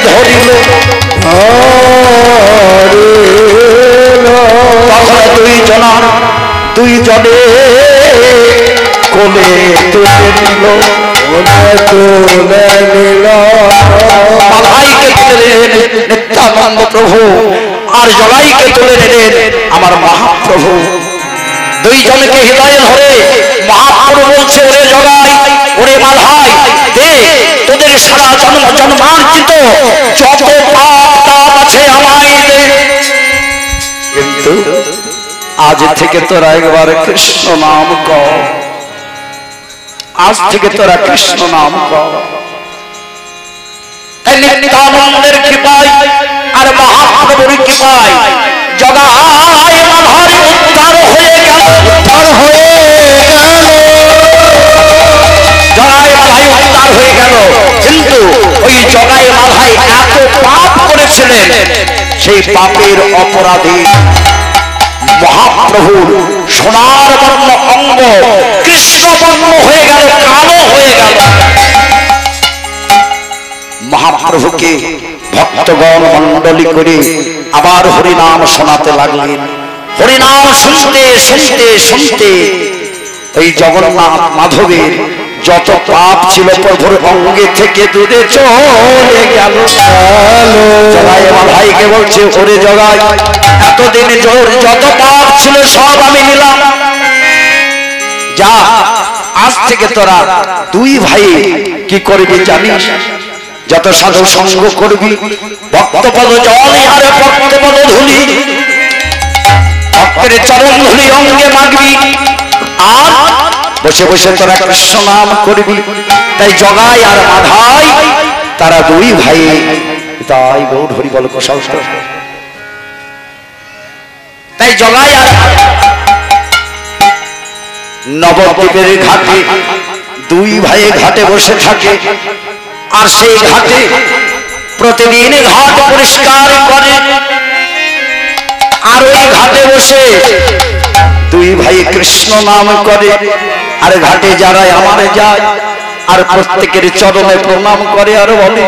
ধরিল। তখন দুই জনে কোলে তুলে নিল, মাধাইকে তুলে নিত্যানন্দ প্রভু, আর জগাইকে তুলে নিলেন আমার মহাপ্রভু। দুইজনকে হৃদয়ে ধরে মহাপ্রভু বলছে, ওরে জগাই ওরে মাধাই দে তোদের সারা জন্ম জন্মার্জিত যত পাপ তাপ আছে আমায় দে। কিন্তু আজ থেকে তোরা একবার কৃষ্ণ নাম কর, আজ থেকে তোরা কৃষ্ণ নাম কর। নিত্যানন্দের কৃপায় আর মহাপ্রভুর কৃপায় জগাই মাধাই উদ্ধার হয়ে গেল, উদ্ধার হয়ে গেল, জগাই মাধাই উদ্ধার হয়ে গেল। কিন্তু ওই জগাই মাধাই এত পাপ করেছিলেন, সেই পাপের অপরাধী মহাপ্রভুর সোনার বর্ণ অঙ্গ কৃষ্ণ বর্ণ হয়ে গেল, কালো হয়ে গেল। মহাপ্রভুকে ভক্তগণ মণ্ডলী করে আবার হরিনাম শোনাতে লাগলেন। হরিনাম শুনতে শুনতে শুনতে ওই জগন্নাথ মাধবের যত পাপ ছিল প্রভুর অঙ্গে থেকে দূরে চলে গেল। জগাই মাধাইকে বলছে, ওরে জগাই এতদিন যত পাপ ছিল সব আমি নিলাম, যা আজ থেকে তোরা দুই ভাই কি করবি জানিস? যত সাধু সঙ্গ করবি, ভক্তপদ জল আর ভক্তপদ ধুলি, ভক্তের চরণ ধুলি অঙ্গে মাগবি, আর বসে বসে তোরা কৃষ্ণ নাম করবি। তাই জগাই আর মাধাই তারা দুই ভাই, তাই গৌর হরি বল কোশাল। তাই জগাই আর নবদ্বীপের ঘাটে দুই ভাই ঘাটে বসে থাকে, আর সেই ঘাটে প্রতিদিন ঘাট পরিষ্কার করে, আর ওই ঘাটে বসে দুই ভাই কৃষ্ণ নাম করে। আর ঘাটে যারা আমার যায় আর প্রত্যেকের চরণে প্রণাম করে, আর বলে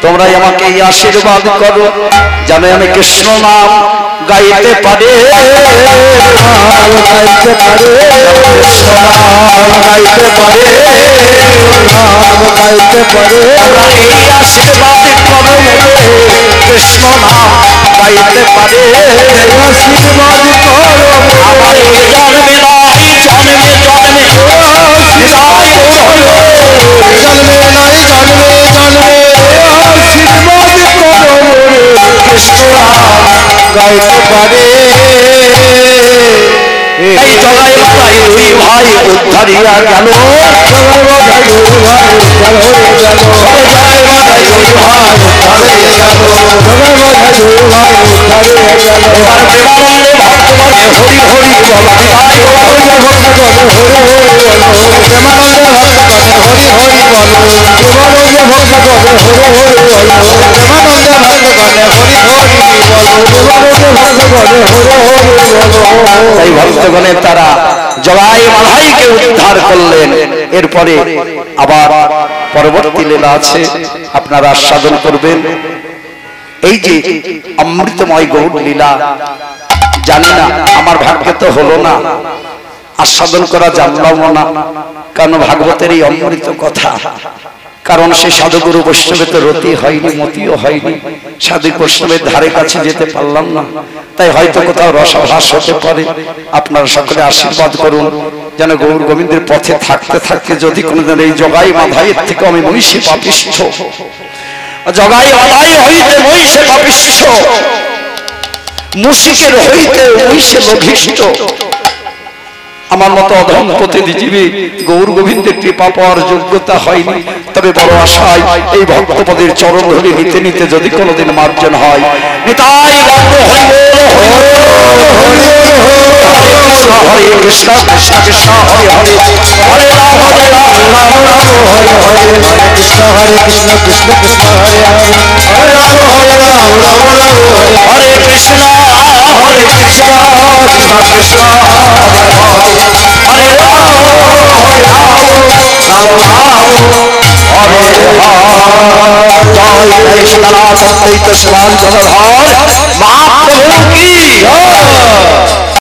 তোমরা আমাকে এই আশীর্বাদ করো যেন আমি কৃষ্ণ নাম গাইতে পারে, গাইতে পারে, কৃষ্ণ নাম গাইতে পারে, নাম গাইতে পারে। এই আশীর্বাদ করো কৃষ্ণ নাম গাইতে পারে, আশীর্বাদ করো আমার জন্মে নাই জন্মে জন্মে, জন্মে নাই জন্মে জন্মে, আশীর্বাদ করো কৃষ্ণ নাম গাইতে পারে। এই জগাই মাথায় দুই ভাই উদ্ধারিয়া গেল, জগাই মাথায় দুই ভাই উদ্ধার হয়ে গেল, জগাই মাথায় দুই ভাই উদ্ধার হয়ে গেল, জগাই মাথায় দুই ভাই উদ্ধার হয়ে গেল। এবার প্রেমানন্দে ভক্তগণে হরি হরি বল, প্রেমানন্দে ভক্তগণে হরি হরি বল, প্রেমানন্দে ভক্তগণে হরি হরি বল, প্রেমানন্দে ভক্তগণে হরি হরি বল, প্রেমানন্দে ভক্তগণে হরি হরি বল, প্রেমানন্দে ভক্তগণে হরি হরি বল। তাই ভক্তগণে তারা জগাই মাধাইকে উদ্ধার করলেন। এরপরে আবার পরবর্তী লীলা আছে, আপনারা আস্বাদন করবেন। এই যে অমৃতময় গৌর লীলা, জানি না আমার ভাগ্যে তো হলো না, আস্বাদন করা জানলাম না, কারণ ভাগবতের এই অমৃত কথা, কারণ সে সাধুগুরু বৈষ্ণবে তো রতি হয়নি, মতিও হয়নি, সাধু বৈষ্ণবের ধারে কাছে যেতে পারলাম না। তাই হয়তো কোথাও রসাভাস হতে পারে। আপনারা সকলে আশীর্বাদ করুন যেন গৌর গোবিন্দের পথে থাকতে থাকতে যদি কোনোদিন এই জগাই মাধাইয়ের থেকে আমি মহিষী পাপিষ্ঠ, জগাই মাধাই হইতে মহিষে পাপিষ্ঠ, মুশিকের হইতে মহিষে লঘিষ্ঠ, আমার মতো অধমপথে জীবে গৌর গোবিন্দের কৃপা পাওয়ার যোগ্যতা হয়নি। তবে বড় আশায় এই ভক্তপদের চরণ ধরে নিতে নিতে যদি কোনোদিন মার্জন হয়, নিতাই গৌর হরি হরে কৃষ্ণ কৃষ্ণ কৃষ্ণ হরে হরে, হরে রাম হরে রাম রাম রাম হরে হরে, হরে কৃষ্ণ হরে কৃষ্ণ কৃষ্ণ কৃষ্ণ হরে হরে, হরে রাম হরে রাম রাম রাম হরে, হরে কৃষ্ণ হরে কৃষ্ণ কৃষ্ণ কৃষ্ণ হরে হরে, হরে রাম হরে রাম রাম রাম হরে হরে। জয় কৃষ্ণ সত্যৈত শিবাঞ্জনধর মহাপ্রভু কি জয়।